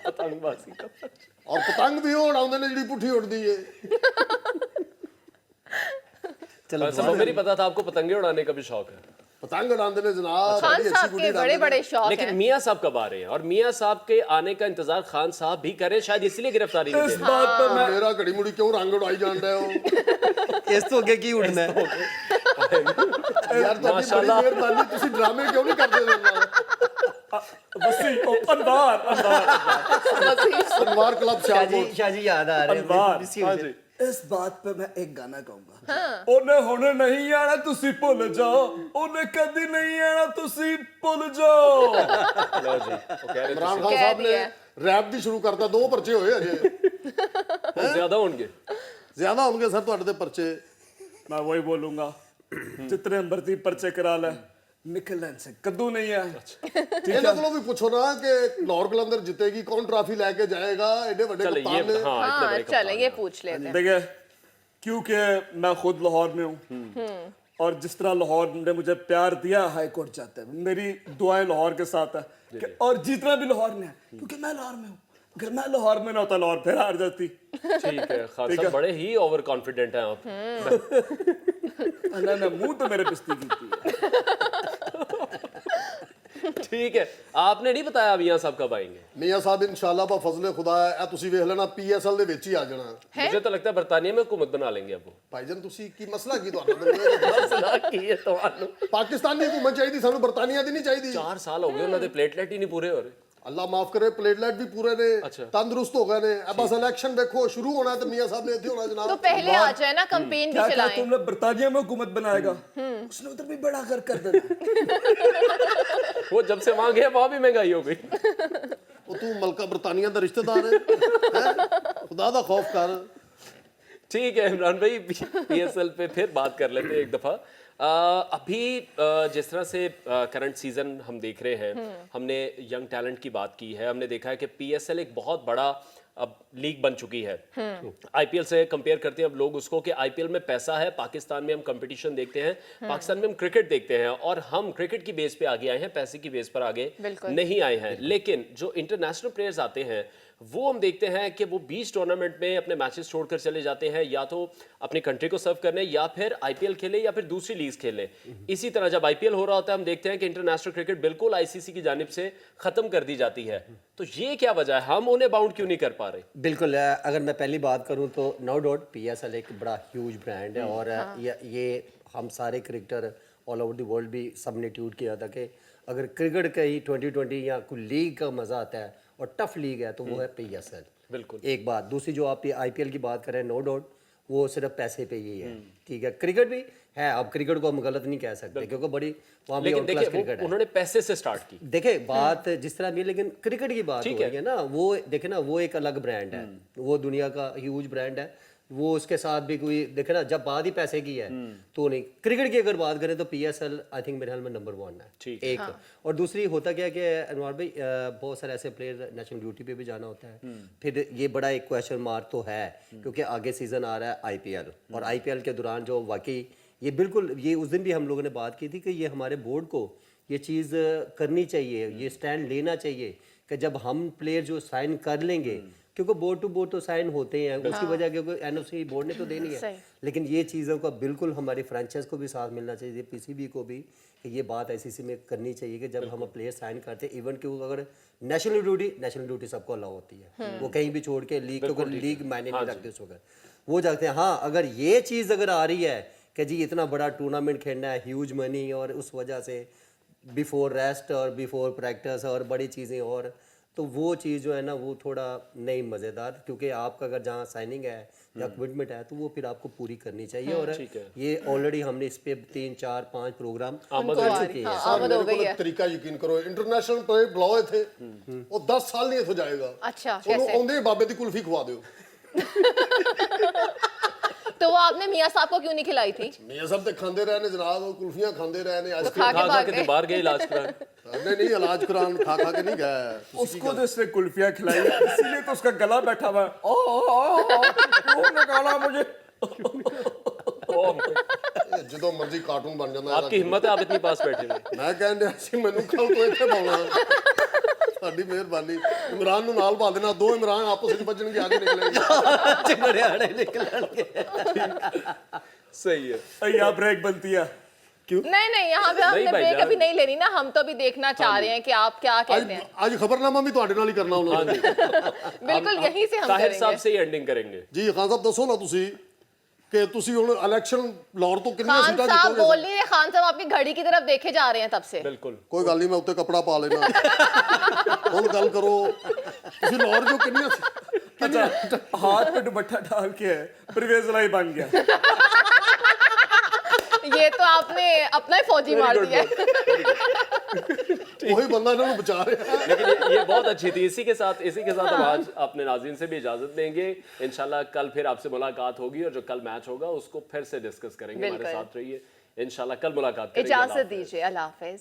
पतंगबाजी का और पतंग भी उड़ा उन्होंने जी पुठी उड़ दी है। चलो सब हमें नहीं पता था आपको पतंगे उड़ाने का भी शौक है। पतंग उड़ाते ने जनाब, खान बड़ी अच्छी साहब गुडी के उड़ाते बड़े ने। बड़े शौक लेकिन हैं। मियां साहब कब आ रहे हैं, और मियां साहब के आने का इंतजार खान साहब भी करें, शायद इसलिए गिरफ्तारी नहीं इस दे रहे। बात पे मैं मेरा घड़ी मुड़ी क्यों रंग उड़ाई जान रहे हो इस तो आगे की उड़ना है। यार, तो बड़ी माशाल्लाह। मेहरबानी, तुसी ड्रामे क्यों नहीं करते हो? वसी अंदार सनवार क्लब सियालकोट। शाहजी याद आ रहे हैं अनवार, इसी हाँ वजह से। जी, इस बात पे मैं एक गाना गाऊंगा। ओने होने नहीं आना तुसी भुल जाओ, ओने कदी नहीं आना तुसी भुल जाओ। लो जी, वो कह रहे इमरान थे खान कह साहब ने दिया। रैप भी शुरू करता, 2 पर्चे होए अजे। वो ज्यादा होंगे। ज्यादा होंगे सर ਤੁਹਾਡੇ ਤੇ पर्चे। मैं वही बोलूंगा, जितने मर्जी पर्चे करा ले, निकलन से कद्दू नहीं है। ਇਹਨਾਂ ਕੋਲੋਂ भी पूछो ना कि लाहौर कलंदर जीतेगी, कौन ट्रॉफी लेके जाएगा, एडे बड़े चले कप्तान ये, ने। हाँ, इतने हाँ बड़े चले, कप्तान ये हैं। पूछ लेते हैं। देखिए, क्योंकि मैं खुद लाहौर में हूँ और जिस तरह लाहौर ने मुझे प्यार दिया हाई कोर्ट जाते हुए, मेरी दुआएं लाहौर के साथ है और जीतना भी लाहौर में है, क्योंकि मैं लाहौर में हूँ। अगर मैं लाहौर में ना होता, लाहौर फिर हार जाती। ठीक है, खान साहब बड़े ही ओवर कॉन्फिडेंट हैं आप। ना मुंह तो मेरे पिस्ती की ठीक है, आपने नहीं बताया मियां साहब कब आएंगे। ਮੀਆਂ ਸਾਹਿਬ ਇਨਸ਼ਾਅੱਲਾ ਬਾ ਫਜ਼ਲੇ ਖੁਦਾ ਇਹ ਤੁਸੀਂ ਵੇਖ ਲੈਣਾ PSL ਦੇ ਵਿੱਚ ਹੀ ਆ ਜਾਣਾ। मुझे तो लगता है बरतानिया में हुकूमत बना लेंगे अब वो। ਭਾਈਜਾਨ ਤੁਸੀਂ ਕੀ ਮਸਲਾ ਕੀ ਤੁਹਾਡਾ ਮੈਨੂੰ ਇਹ ਦੱਸੋ। मसला की है ਤੁਹਾਨੂੰ। ਪਾਕਿਸਤਾਨ ਦੀ ਹਕੂਮਤ ਚਾਹੀਦੀ ਸਾਨੂੰ, ਬਰਤਾਨੀਆ ਦੀ ਨਹੀਂ ਚਾਹੀਦੀ। 4 ਸਾਲ ਹੋ ਗਏ ਉਹਨਾਂ ਦੇ ਪਲੇਟਲੇਟ ਹੀ ਨਹੀਂ ਪੂਰੇ ਹੋ ਰਹੇ। ਅੱਲਾ ਮਾਫ ਕਰੇ, ਪਲੇਟਲੈਟ ਵੀ ਪੂਰੇ ਨੇ, ਅੱਛਾ। ਤੰਦਰੁਸਤ ਹੋ ਗਏ ਨੇ। अब बस इलेक्शन देखो शुरू होना है तो मियां साहब ने ਇੱਥੇ होना तो जनाब। पहले आ जाए ना, कंपेन क्या भी कहा चलाएं। तुमने, बरतानिया में हुकूमत बनाएगा, उसने उधर भी बड़ा कर देना। वो जब से वहां गए वहां भी महंगाई हो गई। ਉਹ ਤੂੰ ਮਲਕਾ ਬਰਤਾਨੀਆ ਦਾ ਰਿਸ਼ਤੇਦਾਰ ਹੈ ਹੈਂ? खुदा ਦਾ खौफ कर। ठीक है इमरान भाई, PSL पे फिर बात कर लेते हैं एक दफ़ा। अभी जिस तरह से करंट सीजन हम देख रहे हैं, हमने यंग टैलेंट की बात की है, हमने देखा है कि PSL एक बहुत बड़ा अब लीग बन चुकी है। IPL से कंपेयर करते हैं अब लोग उसको कि IPL में पैसा है, पाकिस्तान में हम कंपटीशन देखते हैं, पाकिस्तान में हम क्रिकेट देखते हैं, और हम क्रिकेट की बेस पे आगे आए हैं, पैसे की बेस पर आगे बिल्कुल। नहीं आए हैं। लेकिन जो इंटरनेशनल प्लेयर्स आते हैं वो हम देखते हैं कि वो 20 टूर्नामेंट में अपने मैचेस छोड़कर चले जाते हैं, या तो अपनी कंट्री को सर्व करने, या फिर IPL खेले, या फिर दूसरी लीग्स खेले। इसी तरह जब IPL हो रहा होता है हम देखते हैं कि इंटरनेशनल क्रिकेट बिल्कुल ICC की जानिब से खत्म कर दी जाती है। तो ये क्या वजह है, हम उन्हें बाउंड क्यों नहीं कर पा रहे? बिल्कुल, अगर मैं पहली बात करूं तो नो डाउट PSL एक बड़ा ह्यूज ब्रांड है, और ये हम सारे cricketer all over the world भी सब ने ट्वीट किया था कि अगर क्रिकेट का ही 2020 या कोई लीग का मज़ा आता है और टफ लीग है तो वो है PSL। बिल्कुल। एक बात, दूसरी जो आप IPL की बात करें, नो डाउट वो सिर्फ पैसे पे ही है। ठीक है, क्रिकेट भी है, अब क्रिकेट को हम गलत नहीं कह सकते क्योंकि बड़ी वहाँ भी लेकिन ऑल क्लास देखिए क्रिकेट है। उन्होंने पैसे से स्टार्ट की। देखे बात जिस तरह भी, लेकिन क्रिकेट की बात हो रही है ना, वो देखे ना, वो एक अलग ब्रांड है, वो दुनिया का ह्यूज ब्रांड है, वो उसके साथ भी कोई देखे ना, जब बात ही पैसे की है तो नहीं। क्रिकेट की अगर बात करें तो PSL आई थिंक मेरे ख्याल में नंबर 1 है। एक और दूसरी होता क्या है कि अनवर भाई बहुत सारे ऐसे प्लेयर नेशनल ड्यूटी पे भी जाना होता है, फिर ये बड़ा एक क्वेश्चन मार्क तो है क्योंकि आगे सीजन आ रहा है IPL, और IPL के दौरान जो वाकई ये बिल्कुल, ये उस दिन भी हम लोगों ने बात की थी कि ये हमारे बोर्ड को ये चीज़ करनी चाहिए, ये स्टैंड लेना चाहिए कि जब हम प्लेयर जो साइन कर लेंगे, क्योंकि बोर्ड टू बोर्ड तो साइन होते हैं, उसकी वजह क्योंकि NOC बोर्ड ने तो देनी है, लेकिन ये चीज़ों का बिल्कुल हमारी फ्रेंचाइज को भी साथ मिलना चाहिए, PCB को भी, कि ये बात ICC में करनी चाहिए कि जब हम प्लेयर साइन करते हैं, इवन क्यों अगर नेशनल ड्यूटी सबको अलाउ होती है, वो कहीं भी छोड़ के लीग, क्योंकि लीग मायने नहीं रखते उस वक्त वो जाते हैं। हाँ, अगर ये चीज़ अगर आ रही है कि जी इतना बड़ा टूर्नामेंट खेलना है, ह्यूज मनी, और उस वजह से बिफोर रेस्ट और बिफोर प्रैक्टिस और बड़ी चीज़ें, और तो वो चीज़ जो है ना वो थोड़ा नहीं मज़ेदार, क्योंकि आपका अगर जहाँ साइनिंग है या कमिटमेंट है तो वो फिर आपको पूरी करनी चाहिए। और ये ऑलरेडी हमने इस पे 3, 4, 5 प्रोग्राम आमद हो गई है। आमद हो गई है। तरीका यकीन करो, इंटरनेशनल प्लेयर बुलाओ थे, वो 10 साल नहीं इथों जाएगा। अच्छा, ਉਹਨੂੰ कैसे? ਆਉਂਦੇ ਬਾਬੇ ਦੀ ਕੁਲਫੀ ਖਵਾ ਦਿਓ। तो वो आपने मियाँ साहब को क्यों नहीं खिलाई थी? मियां साहब तो खाते रहे ने जनाब, कुल्फियां खाते रहे ने, खा आइसक्रीम के खा भाग के गए। तो बाहर गए इलाज कराने। नहीं इलाज करान खा के नहीं गए। उसको तो इसने कुल्फियां खिलाई इसीलिए तो उसका गला बैठा हुआ है। क्यों निकाला मुझे? ਜਦੋਂ ਮਰਜ਼ੀ ਕਾਰਟੂਨ ਬਣ ਜਾਂਦਾ आपकी हिम्मत है आप इतनी पास बैठे हुए। ਮੈਂ ਕਹਿੰਦਾ ਸੀ ਮੈਨੂੰ ਕੱਲ ਤੋਂ ਇੱਥੇ ਪਾਉਣਾ। ਸਾਡੀ ਮਿਹਰਬਾਨੀ। ਇਮਰਾਨ ਨੂੰ ਨਾਲ ਪਾ ਦੇਣਾ, ਦੋ ਇਮਰਾਨ ਆਪਸ ਵਿੱਚ ਵੱਜਣਗੇ, ਆਗੇ ਨਿਕਲਣਗੇ। चिंगड़ियाड़े निकलणगे। सही है। यहाँ ब्रेक बनती है। क्यों? नहीं यहाँ पे हमने भाई ब्रेक जान। अभी नहीं लेनी ना, हम तो अभी देखना चाह रहे हैं कि आप क्या कहते हैं। ਅੱਜ ਖਬਰਨਾਮਾ ਵੀ ਤੁਹਾਡੇ ਨਾਲ ਹੀ ਕਰਨਾ ਉਹਨਾਂ ਨੇ। बिल्कुल यहीं से हम ताहिर साहब करेंगे। से ही एंडिंग करेंगे। ਜੀ ਖਾਨ ਸਾਹਿਬ ਦੱਸੋ ਨਾ ਤੁਸੀਂ ਕਿ ਤੁਸੀਂ ਹੁਣ ਇਲੈਕਸ਼ਨ ਲਾਹੌਰ ਤੋਂ ਕਿੰਨੀਆਂ खान ਸੀਟਾਂ साहब ਜਿੱਤੋਗੇ? बोल नहीं रहे, खान साहब आपकी घड़ी की तरफ देखे जा रहे हैं तब से। बिल्कुल। ਕੋਈ ਗੱਲ ਨਹੀਂ, ਮੈਂ ਉੱਤੇ ਕੱਪੜਾ ਪਾ ਲੈਣਾ। ਹੁਣ ਗੱਲ ਕਰੋ, ਤੁਸੀਂ ਲਾਹੌਰ ਜੋ ਕਿੰਨੀਆਂ अच्छा, हाथ पे दुपट्टा डाल के परवेज लाई बन गया। ये तो आपने अपना ही फौजी मार दिया। ਉਹੀ ਬੰਦਾ ਇਹਨਾਂ ਨੂੰ ਬਚਾ ਰਿਹਾ। लेकिन ये बहुत अच्छी थी। इसी के साथ हम आज अपने नाज़रीन से भी इजाजत देंगे। इंशाल्लाह कल फिर आपसे मुलाकात होगी और जो कल मैच होगा उसको फिर से डिस्कस करेंगे। हमारे बिल्कुल। साथ रहिए, इंशाल्लाह कल मुलाकात करेंगे। इजाजत दीजिए, अल्लाह हाफिज।